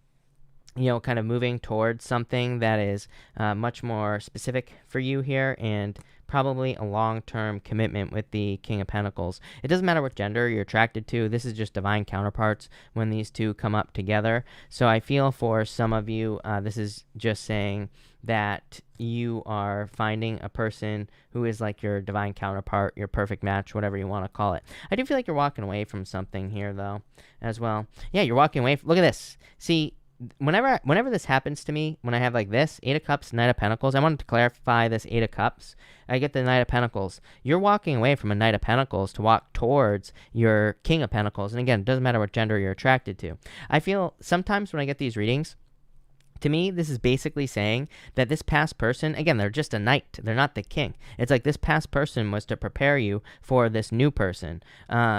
of moving towards something that is much more specific for you here, and probably a long-term commitment with the King of Pentacles. It doesn't matter what gender you're attracted to. This is just divine counterparts when these two come up together. So I feel for some of you, this is just saying that you are finding a person who is like your divine counterpart, your perfect match, whatever you want to call it. I do feel like you're walking away from something here, though, as well. Yeah, you're walking away. Look at this. See, whenever this happens to me, when I have like this, Eight of Cups, Knight of Pentacles, I wanted to clarify this Eight of Cups. I get the Knight of Pentacles. You're walking away from a Knight of Pentacles to walk towards your King of Pentacles. And again, it doesn't matter what gender you're attracted to. I feel sometimes when I get these readings, To me, this is basically saying that this past person, again, they're just a knight. They're not the king. It's like this past person was to prepare you for this new person.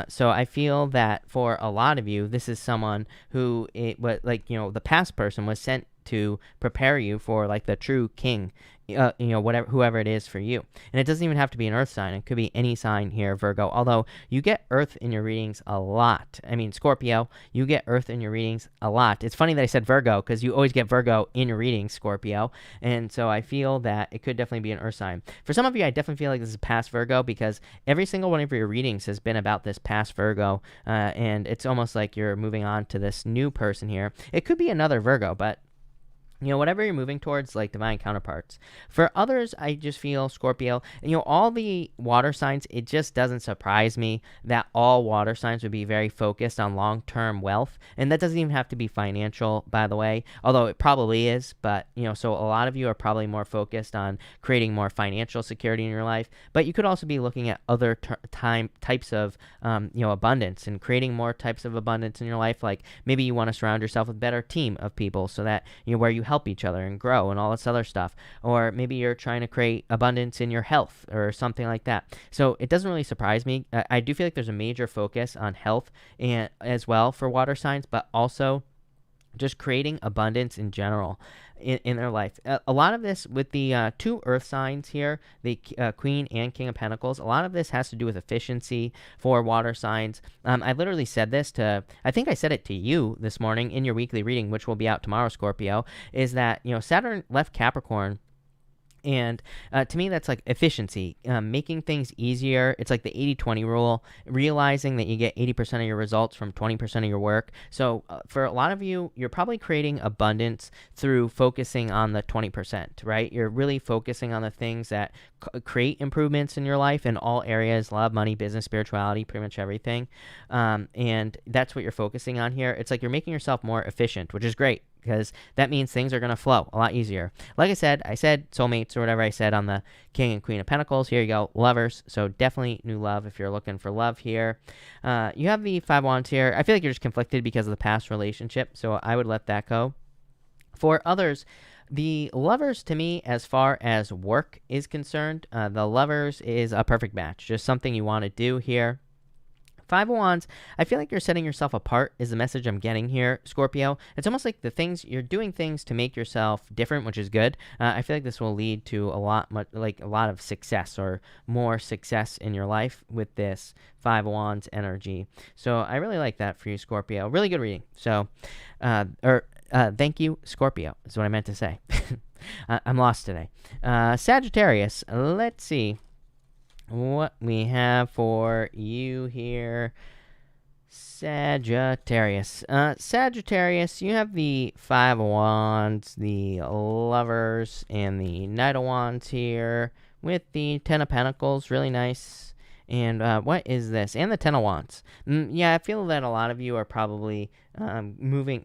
So I feel that for a lot of you, this is someone who, the past person was sent to prepare you for like the true king, whatever, whoever it is for you. And it doesn't even have to be an earth sign. It could be any sign here, Virgo, although you get earth in your readings a lot. I mean, Scorpio, you get earth in your readings a lot. It's funny that I said Virgo because you always get Virgo in your readings, Scorpio. And so I feel that it could definitely be an earth sign. For some of you, I definitely feel like this is past Virgo because every single one of your readings has been about this past Virgo. And it's almost like you're moving on to this new person here. It could be another Virgo, but whatever you're moving towards, like divine counterparts. For others, I just feel Scorpio, all the water signs, it just doesn't surprise me that all water signs would be very focused on long-term wealth. And that doesn't even have to be financial, by the way, although it probably is. But, so a lot of you are probably more focused on creating more financial security in your life. But you could also be looking at other types of, abundance and creating more types of abundance in your life. Like maybe you want to surround yourself with a better team of people so that, where you help each other and grow and all this other stuff. Or maybe you're trying to create abundance in your health or something like that. So it doesn't really surprise me. I do feel like there's a major focus on health and as well for water signs, but also just creating abundance in general in their life. A lot of this with the two earth signs here, the Queen and King of Pentacles, a lot of this has to do with efficiency for water signs. I literally said this I think I said it to you this morning in your weekly reading, which will be out tomorrow, Scorpio, is that, Saturn left Capricorn. And to me, that's like efficiency, making things easier. It's like the 80-20 rule, realizing that you get 80% of your results from 20% of your work. So for a lot of you, you're probably creating abundance through focusing on the 20%, right? You're really focusing on the things that create improvements in your life in all areas: love, money, business, spirituality, pretty much everything. And that's what you're focusing on here. It's like you're making yourself more efficient, which is great, because that means things are going to flow a lot easier. Like I said soulmates or whatever I said on the King and Queen of Pentacles. Here you go, lovers. So definitely new love if you're looking for love here. You have the Five of Wands here. I feel like you're just conflicted because of the past relationship, so I would let that go. For others, the lovers, to me, as far as work is concerned, the lovers is a perfect match. Just something you want to do here. Five of Wands, I feel like you're setting yourself apart is the message I'm getting here, Scorpio. It's almost like you're doing things to make yourself different, which is good. I feel like this will lead to a lot of success or more success in your life with this Five of Wands energy. So I really like that for you, Scorpio. Really good reading. So, thank you, Scorpio, is what I meant to say. I'm lost today. Sagittarius, let's see what we have for you here. Sagittarius. Sagittarius, you have the Five of Wands, the Lovers, and the Knight of Wands here with the Ten of Pentacles. Really nice. And what is this? And the Ten of Wands. Yeah, I feel that a lot of you are probably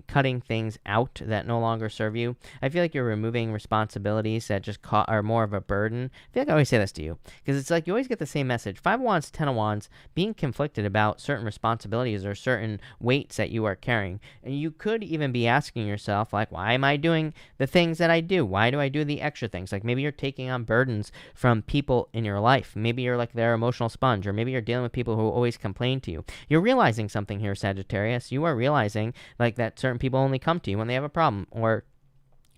cutting things out that no longer serve you. I feel like you're removing responsibilities that just are more of a burden. I feel like I always say this to you because it's like you always get the same message. Five of Wands, Ten of Wands, being conflicted about certain responsibilities or certain weights that you are carrying. And you could even be asking yourself, like, why am I doing the things that I do? Why do I do the extra things? Like maybe you're taking on burdens from people in your life. Maybe you're like their emotional sponge, or maybe you're dealing with people who always complain to you. You're realizing something here, Sagittarius. You are realizing like that certain people only come to you when they have a problem, or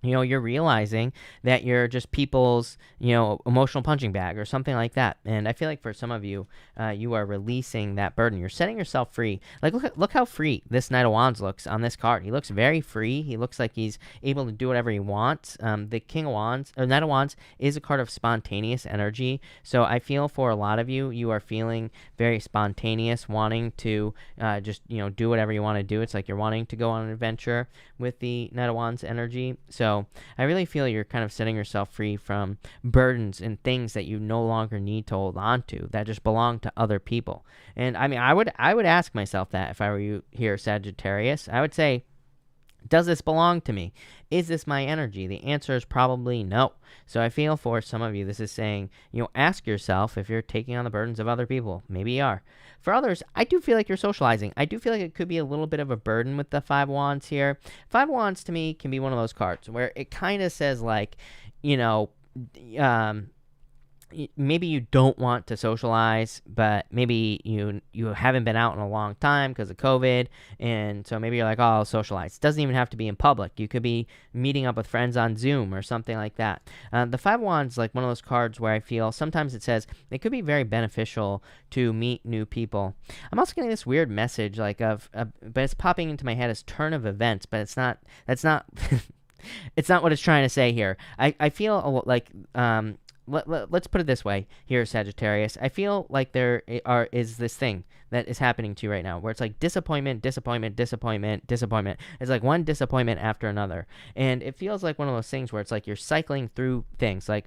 you're realizing that you're just people's, emotional punching bag or something like that. And I feel like for some of you, you are releasing that burden. You're setting yourself free. Like, look how free this Knight of Wands looks on this card. He looks very free. He looks like he's able to do whatever he wants. The King of Wands, or Knight of Wands, is a card of spontaneous energy. So I feel for a lot of you, you are feeling very spontaneous, wanting to just, do whatever you want to do. It's like you're wanting to go on an adventure with the Knight of Wands energy. So I really feel you're kind of setting yourself free from burdens and things that you no longer need to hold on to that just belong to other people. And I mean, I would ask myself that if I were you here, Sagittarius. I would say, Does this belong to me? Is this my energy? The answer is probably no. So I feel for some of you, this is saying, ask yourself if you're taking on the burdens of other people. Maybe you are. For others, I do feel like you're socializing. I do feel like it could be a little bit of a burden with the Five of Wands here. Five of Wands to me can be one of those cards where it kind of says like, you know, maybe you don't want to socialize, but maybe you haven't been out in a long time because of COVID, and so maybe you're like, oh, I'll socialize. It doesn't even have to be in public. You could be meeting up with friends on Zoom or something like that. The Five of Wands is like one of those cards where I feel sometimes it says it could be very beneficial to meet new people. I'm also getting this weird message but it's popping into my head as turn of events, but it's not. That's not. It's not what it's trying to say here. I feel like let's put it this way here, Sagittarius. I feel like there is this thing that is happening to you right now where it's like disappointment, disappointment, disappointment, disappointment. It's like one disappointment after another. And it feels like one of those things where it's like you're cycling through things. Like,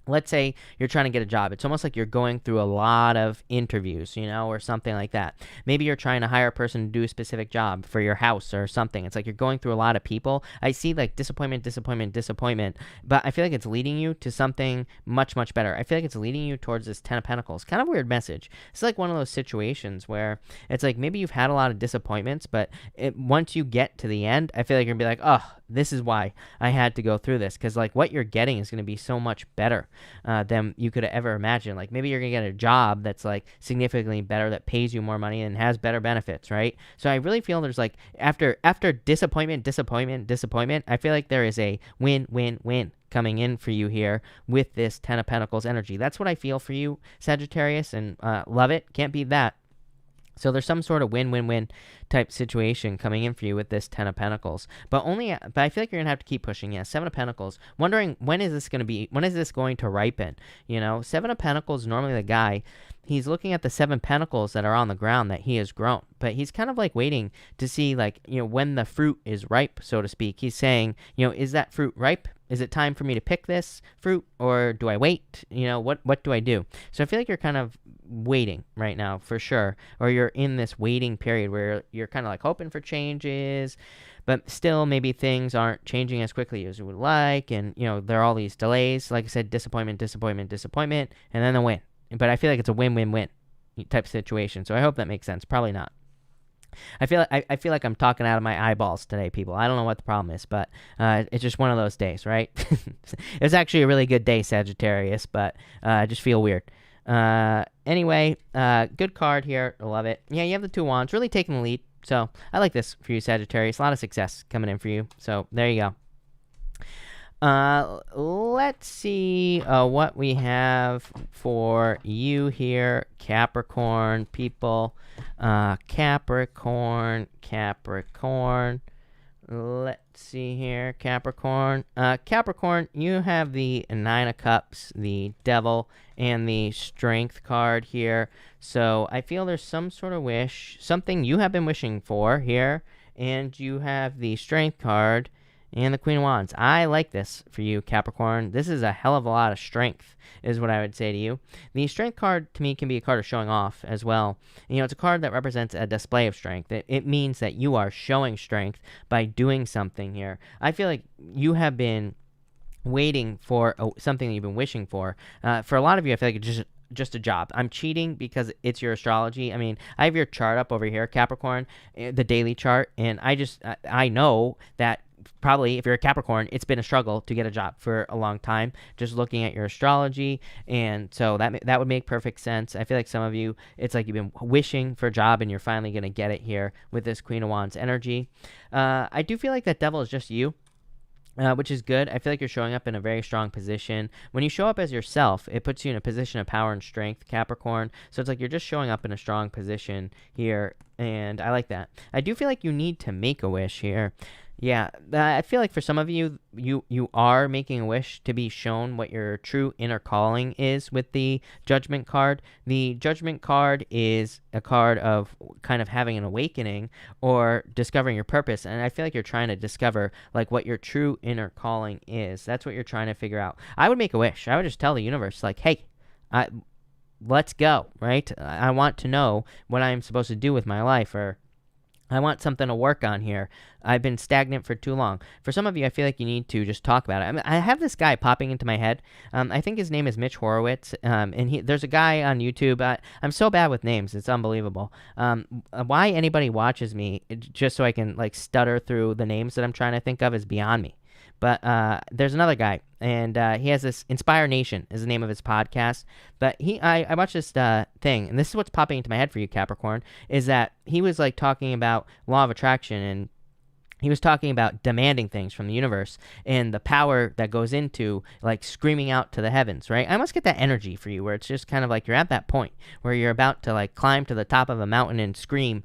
let's say you're trying to get a job. It's almost like you're going through a lot of interviews, or something like that. Maybe you're trying to hire a person to do a specific job for your house or something. It's like you're going through a lot of people. I see like disappointment, disappointment, disappointment, but I feel like it's leading you to something much, much better. I feel like it's leading you towards this Ten of Pentacles. Kind of a weird message. It's like one of those situations where it's like maybe you've had a lot of disappointments, but once you get to the end, I feel like you're going to be like, oh, this is why I had to go through this, because like what you're getting is going to be so much better than you could ever imagine. Like maybe you're going to get a job that's like significantly better, that pays you more money and has better benefits, right? So I really feel there's like after disappointment, disappointment, disappointment, I feel like there is a win, win, win coming in for you here with this Ten of Pentacles energy. That's what I feel for you, Sagittarius, and love it. Can't beat that. So there's some sort of win-win-win type situation coming in for you with this Ten of Pentacles. But I feel like you're going to have to keep pushing. Yeah, Seven of Pentacles. Wondering when is this going to ripen? Seven of Pentacles, normally the guy, he's looking at the 7 pentacles that are on the ground that he has grown. But he's kind of like waiting to see when the fruit is ripe, so to speak. He's saying, is that fruit ripe? Is it time for me to pick this fruit, or do I wait? What do I do? So I feel like you're kind of waiting right now for sure, or you're in this waiting period where you're kind of like hoping for changes, but still maybe things aren't changing as quickly as you would like, and there are all these delays. Like I said, disappointment, disappointment, disappointment, and then the win. But I feel like it's a win-win-win type situation. So I hope that makes sense. Probably not. I feel like I'm talking out of my eyeballs today, people. I don't know what the problem is, but it's just one of those days, right? It was actually a really good day, Sagittarius, but I just feel weird. Anyway, good card here. I love it. Yeah, you have the 2 wands, really taking the lead. So I like this for you, Sagittarius. A lot of success coming in for you. So there you go. Let's see what we have for you here, Capricorn people. Capricorn. Let's see here, Capricorn. Capricorn, you have the 9 of Cups, the Devil, and the Strength card here. So I feel there's some sort of wish, something you have been wishing for here, and you have the Strength card and the Queen of Wands. I like this for you, Capricorn. This is a hell of a lot of strength, is what I would say to you. The Strength card, to me, can be a card of showing off as well. It's a card that represents a display of strength. It means that you are showing strength by doing something here. I feel like you have been waiting for something that you've been wishing for. For a lot of you, I feel like it's just a job. I'm cheating because it's your astrology. I mean, I have your chart up over here, Capricorn, the daily chart, and I know that probably if you're a Capricorn, it's been a struggle to get a job for a long time, just looking at your astrology. And so that would make perfect sense. I feel like some of you, it's like you've been wishing for a job and you're finally going to get it here with this Queen of Wands energy. I do feel like that Devil is just you. Which is good. I feel like you're showing up in a very strong position. When you show up as yourself, it puts you in a position of power and strength, Capricorn. So it's like you're just showing up in a strong position here, and I like that. I do feel like you need to make a wish here. Yeah, I feel like for some of you, you are making a wish to be shown what your true inner calling is with the Judgment card. The Judgment card is a card of kind of having an awakening or discovering your purpose, and I feel like you're trying to discover like what your true inner calling is. That's what you're trying to figure out. I would make a wish. I would just tell the universe like, hey, let's go, right? I want to know what I'm supposed to do with my life, or I want something to work on here. I've been stagnant for too long. For some of you, I feel like you need to just talk about it. I mean, I have this guy popping into my head. I think his name is Mitch Horowitz, and there's a guy on YouTube. I'm so bad with names; it's unbelievable. Why anybody watches me just so I can like stutter through the names that I'm trying to think of is beyond me. But there's another guy, and he has this Inspire Nation is the name of his podcast. But I watched this thing, and this is what's popping into my head for you, Capricorn, is that he was like talking about law of attraction, and he was talking about demanding things from the universe and the power that goes into like screaming out to the heavens, right? I must get that energy for you where it's just kind of like you're at that point where you're about to like climb to the top of a mountain and scream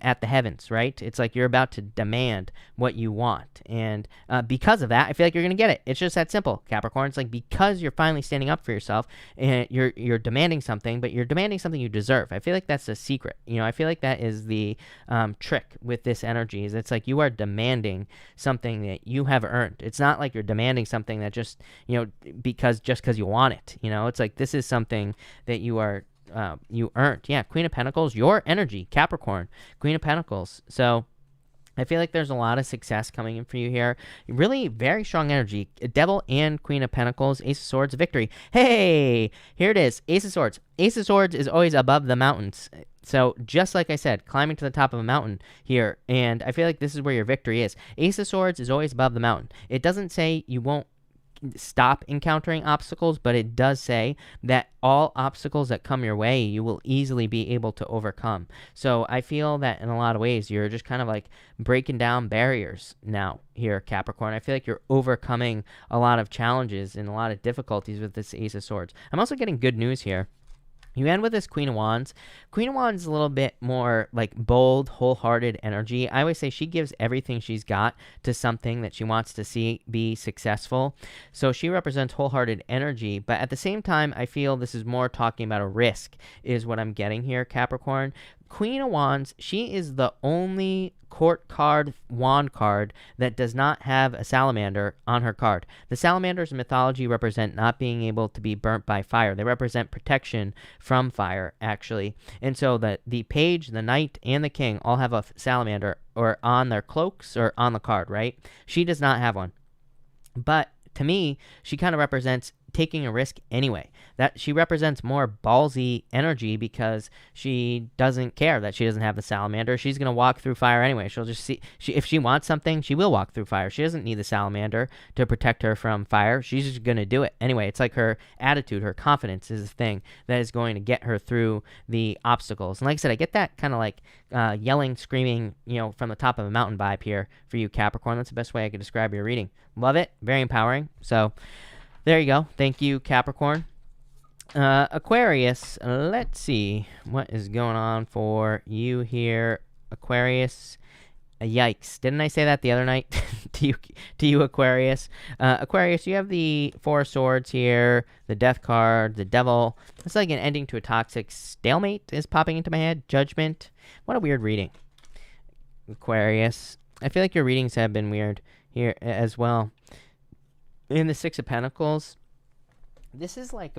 at the heavens, right? It's like you're about to demand what you want. And because of that, I feel like you're going to get it. It's just that simple, Capricorn. It's like because you're finally standing up for yourself and you're demanding something, but you're demanding something you deserve. I feel like that's the secret. I feel like that is the trick with this energy is it's like you are demanding something that you have earned. It's not like you're demanding something that just, because you want it. It's like this is something that you earned. Yeah, Queen of Pentacles, your energy, Capricorn, Queen of Pentacles. So I feel like there's a lot of success coming in for you here. Really very strong energy. Devil and Queen of Pentacles, Ace of Swords, victory. Hey, here it is. Ace of Swords. Ace of Swords is always above the mountains. So just like I said, climbing to the top of a mountain here. And I feel like this is where your victory is. Ace of Swords is always above the mountain. It doesn't say you won't stop encountering obstacles, but it does say that all obstacles that come your way you will easily be able to overcome. So I feel that in a lot of ways you're just kind of like breaking down barriers now here, Capricorn. I feel like you're overcoming a lot of challenges and a lot of difficulties with this Ace of Swords. I'm also getting good news here. You end with this Queen of Wands. Queen of Wands is a little bit more like bold, wholehearted energy. I always say she gives everything she's got to something that she wants to see be successful. So she represents wholehearted energy. But at the same time, I feel this is more talking about a risk is what I'm getting here, Capricorn. Queen of Wands, she is the only court card, wand card that does not have a salamander on her card. The salamanders in mythology represent not being able to be burnt by fire. They represent protection from fire, actually. And so the page, the knight, and the king all have a salamander or on their cloaks or on the card, right? She does not have one. But to me, she kind of represents taking a risk anyway. That she represents more ballsy energy because she doesn't care that she doesn't have the salamander. She's going to walk through fire anyway. She'll just see if she wants something, she will walk through fire. She doesn't need the salamander to protect her from fire. She's just going to do it anyway. It's like her attitude, her confidence is the thing that is going to get her through the obstacles. And like I said, I get that kind of like yelling, screaming, from the top of a mountain vibe here for you, Capricorn. That's the best way I could describe your reading. Love it. Very empowering. So there you go. Thank you, Capricorn. Aquarius, let's see what is going on for you here, Aquarius. Yikes. Didn't I say that the other night to you, Aquarius? Aquarius, you have the Four of Swords here, the Death card, the Devil. It's like an ending to a toxic stalemate is popping into my head. Judgment. What a weird reading, Aquarius. I feel like your readings have been weird here as well. In the Six of Pentacles, this is like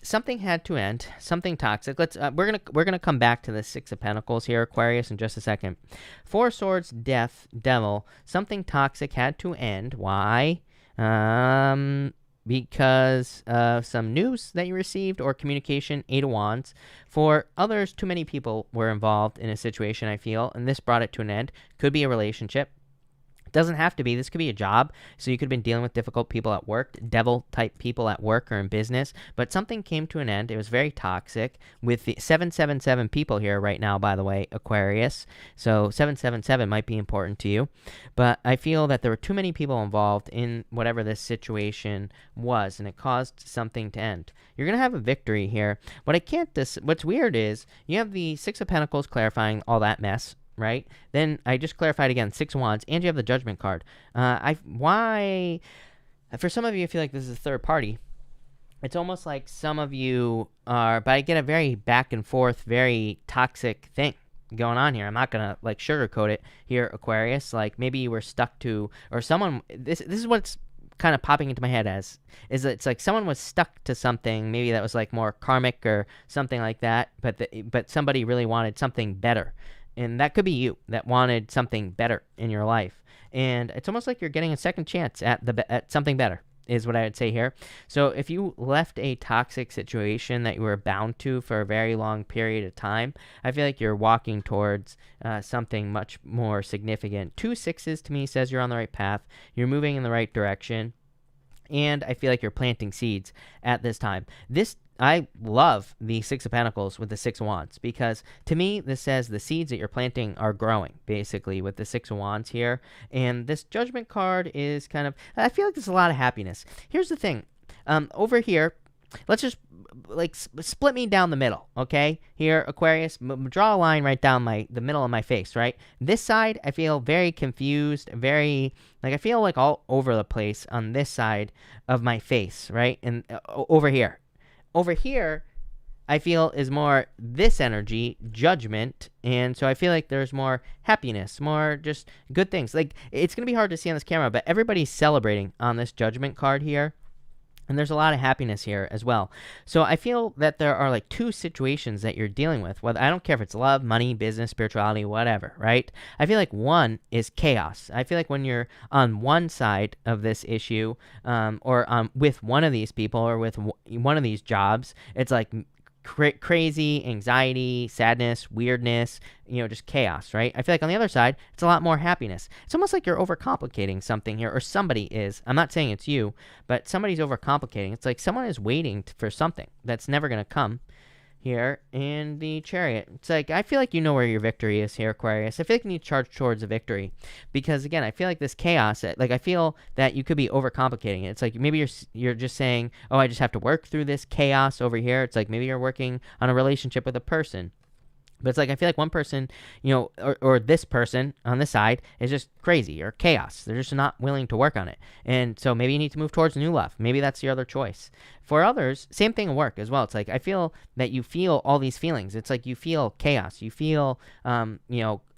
something had to end, something toxic. We're gonna come back to the Six of Pentacles here, Aquarius, in just a second. Four of Swords, Death, Devil. Something toxic had to end. Why? Because of some news that you received or communication. Eight of Wands. For others, too many people were involved in a situation, I feel, and this brought it to an end. Could be a relationship. Doesn't have to be. This could be a job. So you could have been dealing with difficult people at work, devil type people at work or in business, but something came to an end. It was very toxic with the 777 people here right now, by the way, Aquarius. So 777 might be important to you, but I feel that there were too many people involved in whatever this situation was, and it caused something to end. You're going to have a victory here. What's weird is you have the Six of Pentacles clarifying all that mess, right? Then I just clarified again, Six of Wands, and you have the Judgment card. Why? For some of you, I feel like this is a third party. It's almost like some of you are, but I get a very back and forth, very toxic thing going on here. I'm not gonna like sugarcoat it here, Aquarius. Like maybe you were stuck to, or someone. This is what's kind of popping into my head as is it's like someone was stuck to something maybe that was like more karmic or something like that, but somebody really wanted something better And that could be you that wanted something better in your life. And it's almost like you're getting a second chance at something better, is what I would say here. So if you left a toxic situation that you were bound to for a very long period of time, I feel like you're walking towards something much more significant. 2 sixes to me says you're on the right path. You're moving in the right direction. And I feel like you're planting seeds at this time. I love the Six of Pentacles with the Six of Wands, because to me, this says the seeds that you're planting are growing, basically, with the Six of Wands here. And this Judgment card is kind of, I feel like there's a lot of happiness. Here's the thing. Over here, let's just split me down the middle, okay? Here, Aquarius, draw a line right down the middle of my face, right? This side, I feel very confused, I feel like all over the place on this side of my face, right? And over here. Over here, I feel is more this energy, Judgment, and so I feel like there's more happiness, more just good things. Like, it's going to be hard to see on this camera, but everybody's celebrating on this Judgment card here. And there's a lot of happiness here as well. So I feel that there are like 2 situations that you're dealing with. Whether, I don't care if it's love, money, business, spirituality, whatever, right? I feel like one is chaos. I feel like when you're on one side of this issue, or with one of these people, or with one of these jobs, it's like crazy anxiety, sadness, weirdness, just chaos, right? I feel like on the other side, it's a lot more happiness. It's almost like you're overcomplicating something here, or somebody is. I'm not saying it's you, but somebody's overcomplicating. It's like someone is waiting for something that's never going to come here in the Chariot. It's like, I feel like you know where your victory is here, Aquarius. I feel like you need to charge towards a victory, because again, I feel like this chaos, I feel that you could be overcomplicating it. It's like maybe you're just saying, oh, I just have to work through this chaos over here. It's like maybe you're working on a relationship with a person. But it's like, I feel like one person, or this person on this side is just crazy or chaos. They're just not willing to work on it. And so maybe you need to move towards new love. Maybe that's your other choice. For others, same thing will work as well. It's like, I feel that you feel all these feelings. It's like you feel chaos. You feel,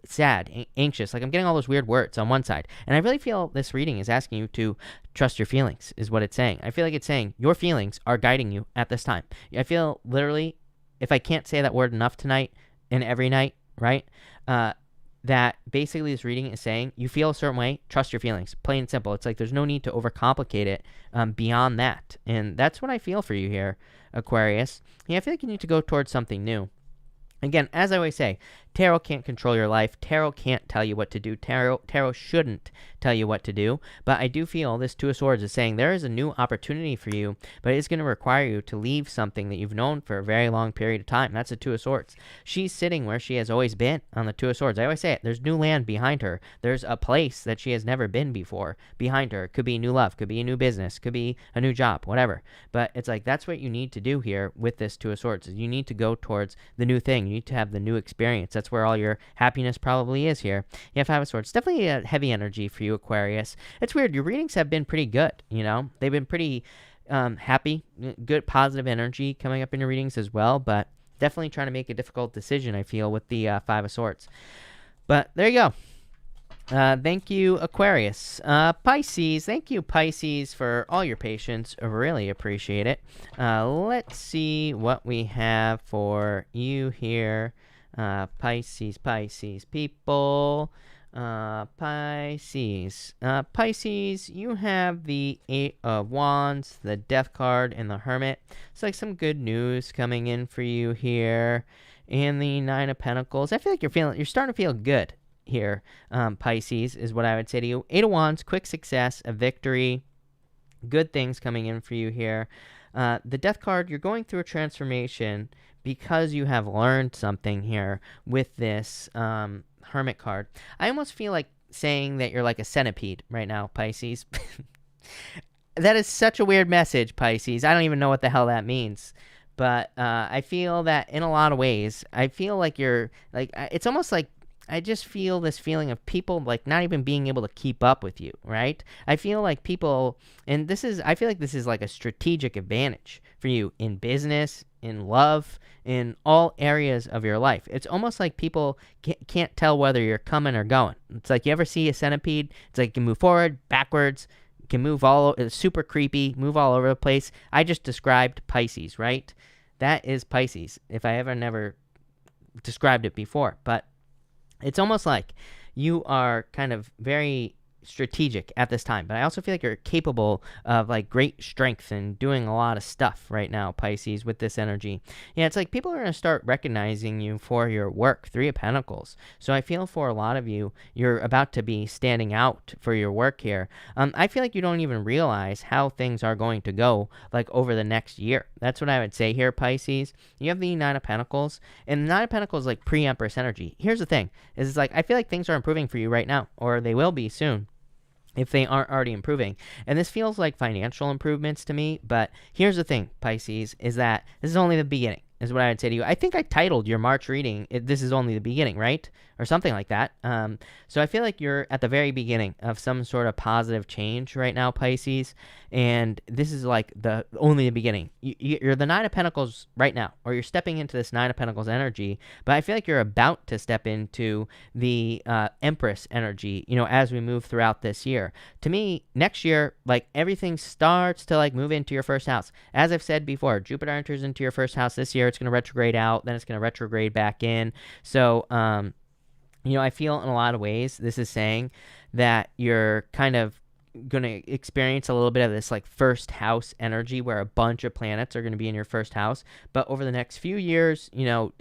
sad, anxious. Like, I'm getting all those weird words on one side. And I really feel this reading is asking you to trust your feelings, is what it's saying. I feel like it's saying your feelings are guiding you at this time. I feel literally, if I can't say that word enough tonight, and every night, right? That basically this reading is saying you feel a certain way, trust your feelings. Plain and simple. It's like there's no need to overcomplicate it beyond that. And that's what I feel for you here, Aquarius. Yeah, I feel like you need to go towards something new. Again, as I always say, tarot can't control your life. Tarot can't tell you what to do. Tarot shouldn't tell you what to do. But I do feel this Two of Swords is saying there is a new opportunity for you, but it's going to require you to leave something that you've known for a very long period of time. That's the Two of Swords. She's sitting where she has always been on the Two of Swords. I always say it. There's new land behind her. There's a place that she has never been before behind her. It could be new love. Could be a new business. Could be a new job. Whatever. But it's like that's what you need to do here with this Two of Swords. Is you need to go towards the new thing. You need to have the new experience. That's where all your happiness probably is here. You have Five of Swords. Definitely a heavy energy for you, Aquarius. It's weird. Your readings have been pretty good, They've been pretty happy, good, positive energy coming up in your readings as well, but definitely trying to make a difficult decision, I feel, with the Five of Swords. But there you go. Thank you, Aquarius. Pisces, thank you, Pisces, for all your patience. I really appreciate it. Let's see what we have for you here. Pisces people. Pisces. Pisces, you have the Eight of Wands, the Death card, and the Hermit. It's like some good news coming in for you here. And the Nine of Pentacles. I feel like you're starting to feel good here, Pisces, is what I would say to you. Eight of Wands, quick success, a victory, good things coming in for you here. The Death card, you're going through a transformation because you have learned something here with this Hermit card. I almost feel like saying that you're like a centipede right now, Pisces. That is such a weird message, Pisces. I don't even know what the hell that means. But I feel that in a lot of ways, I feel like you're like, it's almost like I just feel this feeling of people like not even being able to keep up with you, right? I feel like people, and I feel like this is like a strategic advantage for you in business, in love, in all areas of your life. It's almost like people can't tell whether you're coming or going. It's like, you ever see a centipede? It's like you can move forward, backwards, can move it's super creepy, move all over the place. I just described Pisces, right? That is Pisces, if I ever never described it before. But It's almost like you are kind of very strategic at this time, but I also feel like you're capable of like great strength and doing a lot of stuff right now, Pisces, with this energy. Yeah, it's like people are going to start recognizing you for your work. Three of Pentacles. So I feel for a lot of you, you're about to be standing out for your work here. I feel like you don't even realize how things are going to go like over the next year. That's what I would say here, Pisces. You have the Nine of Pentacles, and the Nine of Pentacles is like pre-Empress energy. Here's the thing, is it's like I feel like things are improving for you right now, or they will be soon, if they aren't already improving. And this feels like financial improvements to me, but here's the thing, Pisces, is that this is only the beginning, is what I would say to you. I think I titled your March reading, This is Only the Beginning, right? Or something like that. So I feel like you're at the very beginning of some sort of positive change right now, Pisces, and this is like only the beginning. You're the Nine of Pentacles right now, or you're stepping into this Nine of Pentacles energy, but I feel like you're about to step into the Empress energy, as we move throughout this year. To me, next year, like everything starts to like move into your first house. As I've said before, Jupiter enters into your first house this year. It's going to retrograde out, then it's going to retrograde back in. So, I feel in a lot of ways this is saying that you're kind of going to experience a little bit of this like first house energy where a bunch of planets are going to be in your first house. But over the next few years,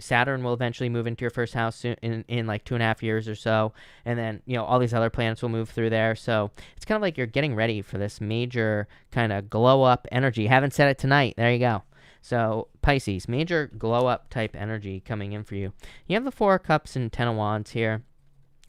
Saturn will eventually move into your first house soon, in like 2.5 years or so. And then, all these other planets will move through there. So it's kind of like you're getting ready for this major kind of glow up energy. Haven't said it tonight. There you go. So Pisces, major glow up type energy coming in for you. You have the Four of Cups and Ten of Wands here.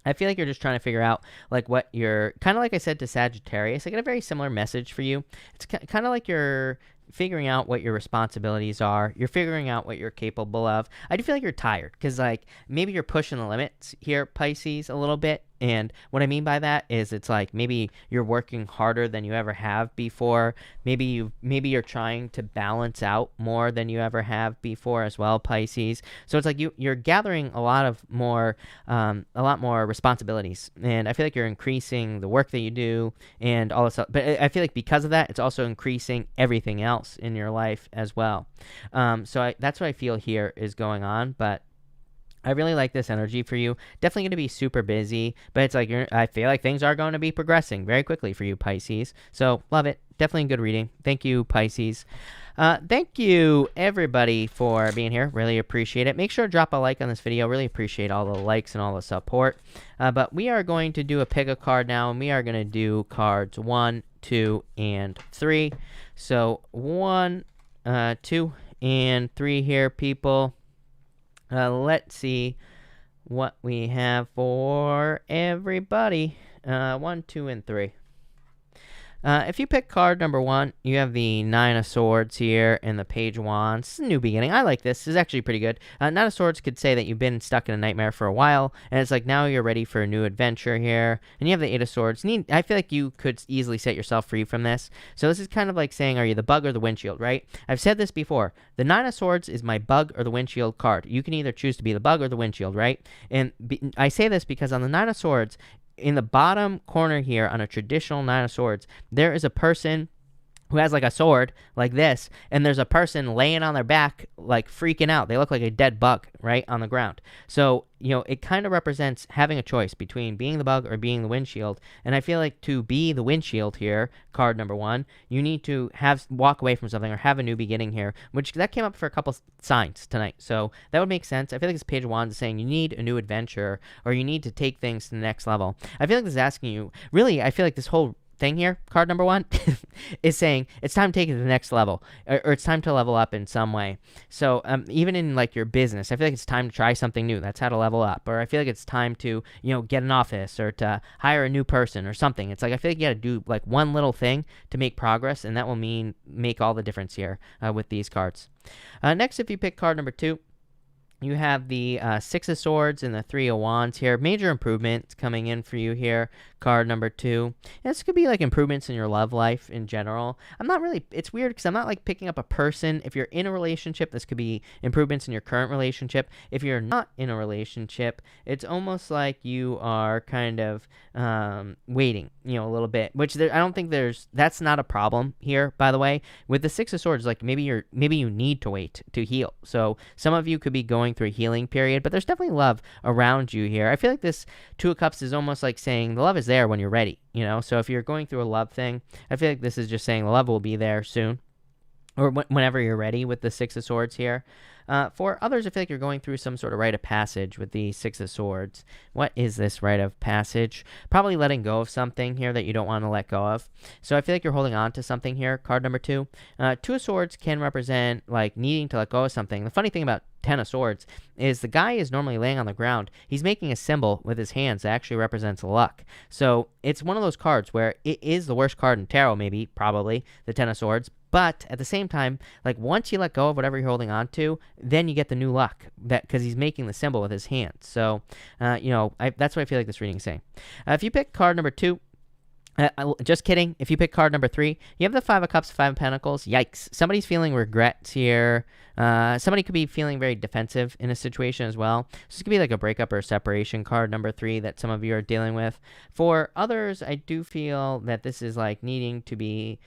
I feel like you're just trying to figure out like what you're, kind of like I said to Sagittarius, I get a very similar message for you. It's kind of like you're figuring out what your responsibilities are. You're figuring out what you're capable of. I do feel like you're tired because like maybe you're pushing the limits here, Pisces, a little bit. And what I mean by that is it's like maybe you're working harder than you ever have before. Maybe you're trying to balance out more than you ever have before as well, Pisces. So it's like you're gathering a lot more responsibilities, and I feel like you're increasing the work that you do and all this stuff. But I feel like because of that, it's also increasing everything else in your life as well. So that's what I feel here is going on, but I really like this energy for you. Definitely going to be super busy, but it's like I feel like things are going to be progressing very quickly for you, Pisces. So love it. Definitely a good reading. Thank you, Pisces. Thank you, everybody, for being here. Really appreciate it. Make sure to drop a like on this video. Really appreciate all the likes and all the support. But we are going to do a pick a card now, and we are going to do cards 1, 2, and 3. So 1, 2, and 3 here, people. Let's see what we have for everybody. 1, 2, and 3. If you pick card number 1, you have the Nine of Swords here and the Page of Wands. This is a new beginning. I like this. This is actually pretty good. Nine of Swords could say that you've been stuck in a nightmare for a while, and it's like now you're ready for a new adventure here. And you have the Eight of Swords. I feel like you could easily set yourself free from this. So this is kind of like saying, are you the bug or the windshield, right? I've said this before. The Nine of Swords is my bug or the windshield card. You can either choose to be the bug or the windshield, right? And I say this because on the Nine of Swords, in the bottom corner here on a traditional Nine of Swords, there is a person who has like a sword like this, and there's a person laying on their back like freaking out. They look like a dead bug right on the ground. So it kind of represents having a choice between being the bug or being the windshield. And I feel like to be the windshield here, card number 1, you need to walk away from something or have a new beginning here, which that came up for a couple signs tonight. So that would make sense. I feel like this Page of Wands is saying you need a new adventure or you need to take things to the next level. I feel like this is asking you, really, I feel like this whole thing here, card number 1, is saying it's time to take it to the next level, or it's time to level up in some way. So even in like your business, I feel like it's time to try something new. That's how to level up. Or I feel like it's time to get an office or to hire a new person or something. It's like I feel like you got to do like one little thing to make progress, and that will make all the difference here with these cards. Next, if you pick card number 2, you have the Six of Swords and the Three of Wands here. Major improvements coming in for you here, card number 2. And this could be like improvements in your love life in general. It's weird because I'm not like picking up a person. If you're in a relationship, this could be improvements in your current relationship. If you're not in a relationship, it's almost like you are kind of waiting, a little bit, which I don't think that's not a problem here, by the way. With the Six of Swords, like maybe you need to wait to heal. So some of you could be going going through a healing period, but there's definitely love around you here. I feel like this Two of Cups is almost like saying the love is there when you're ready, you know? So if you're going through a love thing, I feel like this is just saying the love will be there soon, or whenever you're ready with the Six of Swords here. For others, I feel like you're going through some sort of rite of passage with the Six of Swords. What is this rite of passage? Probably letting go of something here that you don't want to let go of. So I feel like you're holding on to something here. Card number 2. Two of Swords can represent like needing to let go of something. The funny thing about Ten of Swords is the guy is normally laying on the ground. He's making a symbol with his hands that actually represents luck. So it's one of those cards where it is the worst card in tarot, maybe, probably, the Ten of Swords. But at the same time, like once you let go of whatever you're holding on to, then you get the new luck because he's making the symbol with his hands. So, that's what I feel like this reading is saying. If you pick card number 2, just kidding. If you pick card number 3, you have the Five of Cups, Five of Pentacles. Yikes. Somebody's feeling regrets here. Somebody could be feeling very defensive in a situation as well. So this could be like a breakup or a separation, card number 3, that some of you are dealing with. For others, I do feel that this is like needing to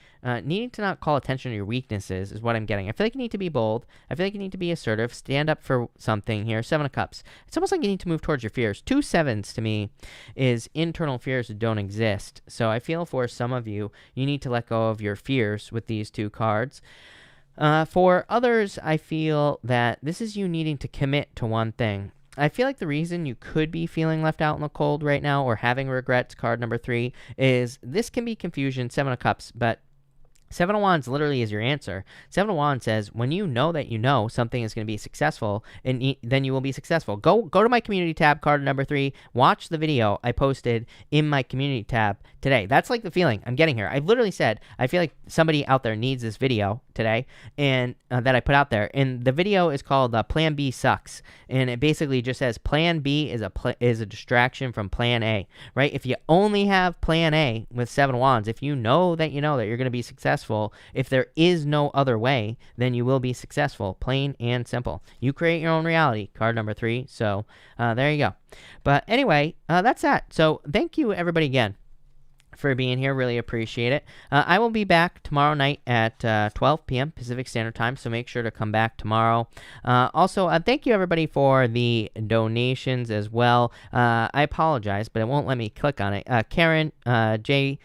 not call attention to your weaknesses is what I'm getting. I feel like you need to be bold. I feel like you need to be assertive. Stand up for something here. Seven of Cups. It's almost like you need to move towards your fears. 2 sevens to me is internal fears that don't exist. So I feel for some of you, you need to let go of your fears with these 2 cards. For others, I feel that this is you needing to commit to one thing. I feel like the reason you could be feeling left out in the cold right now or having regrets, card number 3, is this can be confusion, 7 of Cups, but 7 of Wands literally is your answer. 7 of Wands says when you know that you know something is going to be successful, and then you will be successful. Go to my community tab, card number 3. Watch the video I posted in my community tab today. That's like the feeling I'm getting here. I've literally said I feel like somebody out there needs this video today, and that I put out there. And the video is called Plan B Sucks, and it basically just says Plan B is a distraction from Plan A. Right? If you only have Plan A with 7 of Wands, if you know that you're going to be successful. If there is no other way, then you will be successful. Plain and simple. You create your own reality. Card number 3. So there you go. But anyway, that's that. So thank you everybody again for being here. Really appreciate it. I will be back tomorrow night at 12 p.m. Pacific Standard Time, so make sure to come back tomorrow. Also, thank you everybody for the donations as well. I apologize, but it won't let me click on it. Karen, Jay,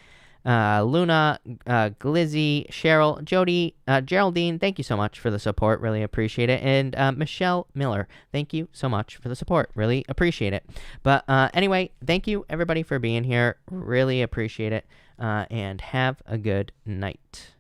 Luna, Glizzy, Cheryl, Jody, Geraldine, thank you so much for the support. Really appreciate it. And Michelle Miller, thank you so much for the support. Really appreciate it. But anyway, thank you everybody for being here. Really appreciate it. And have a good night.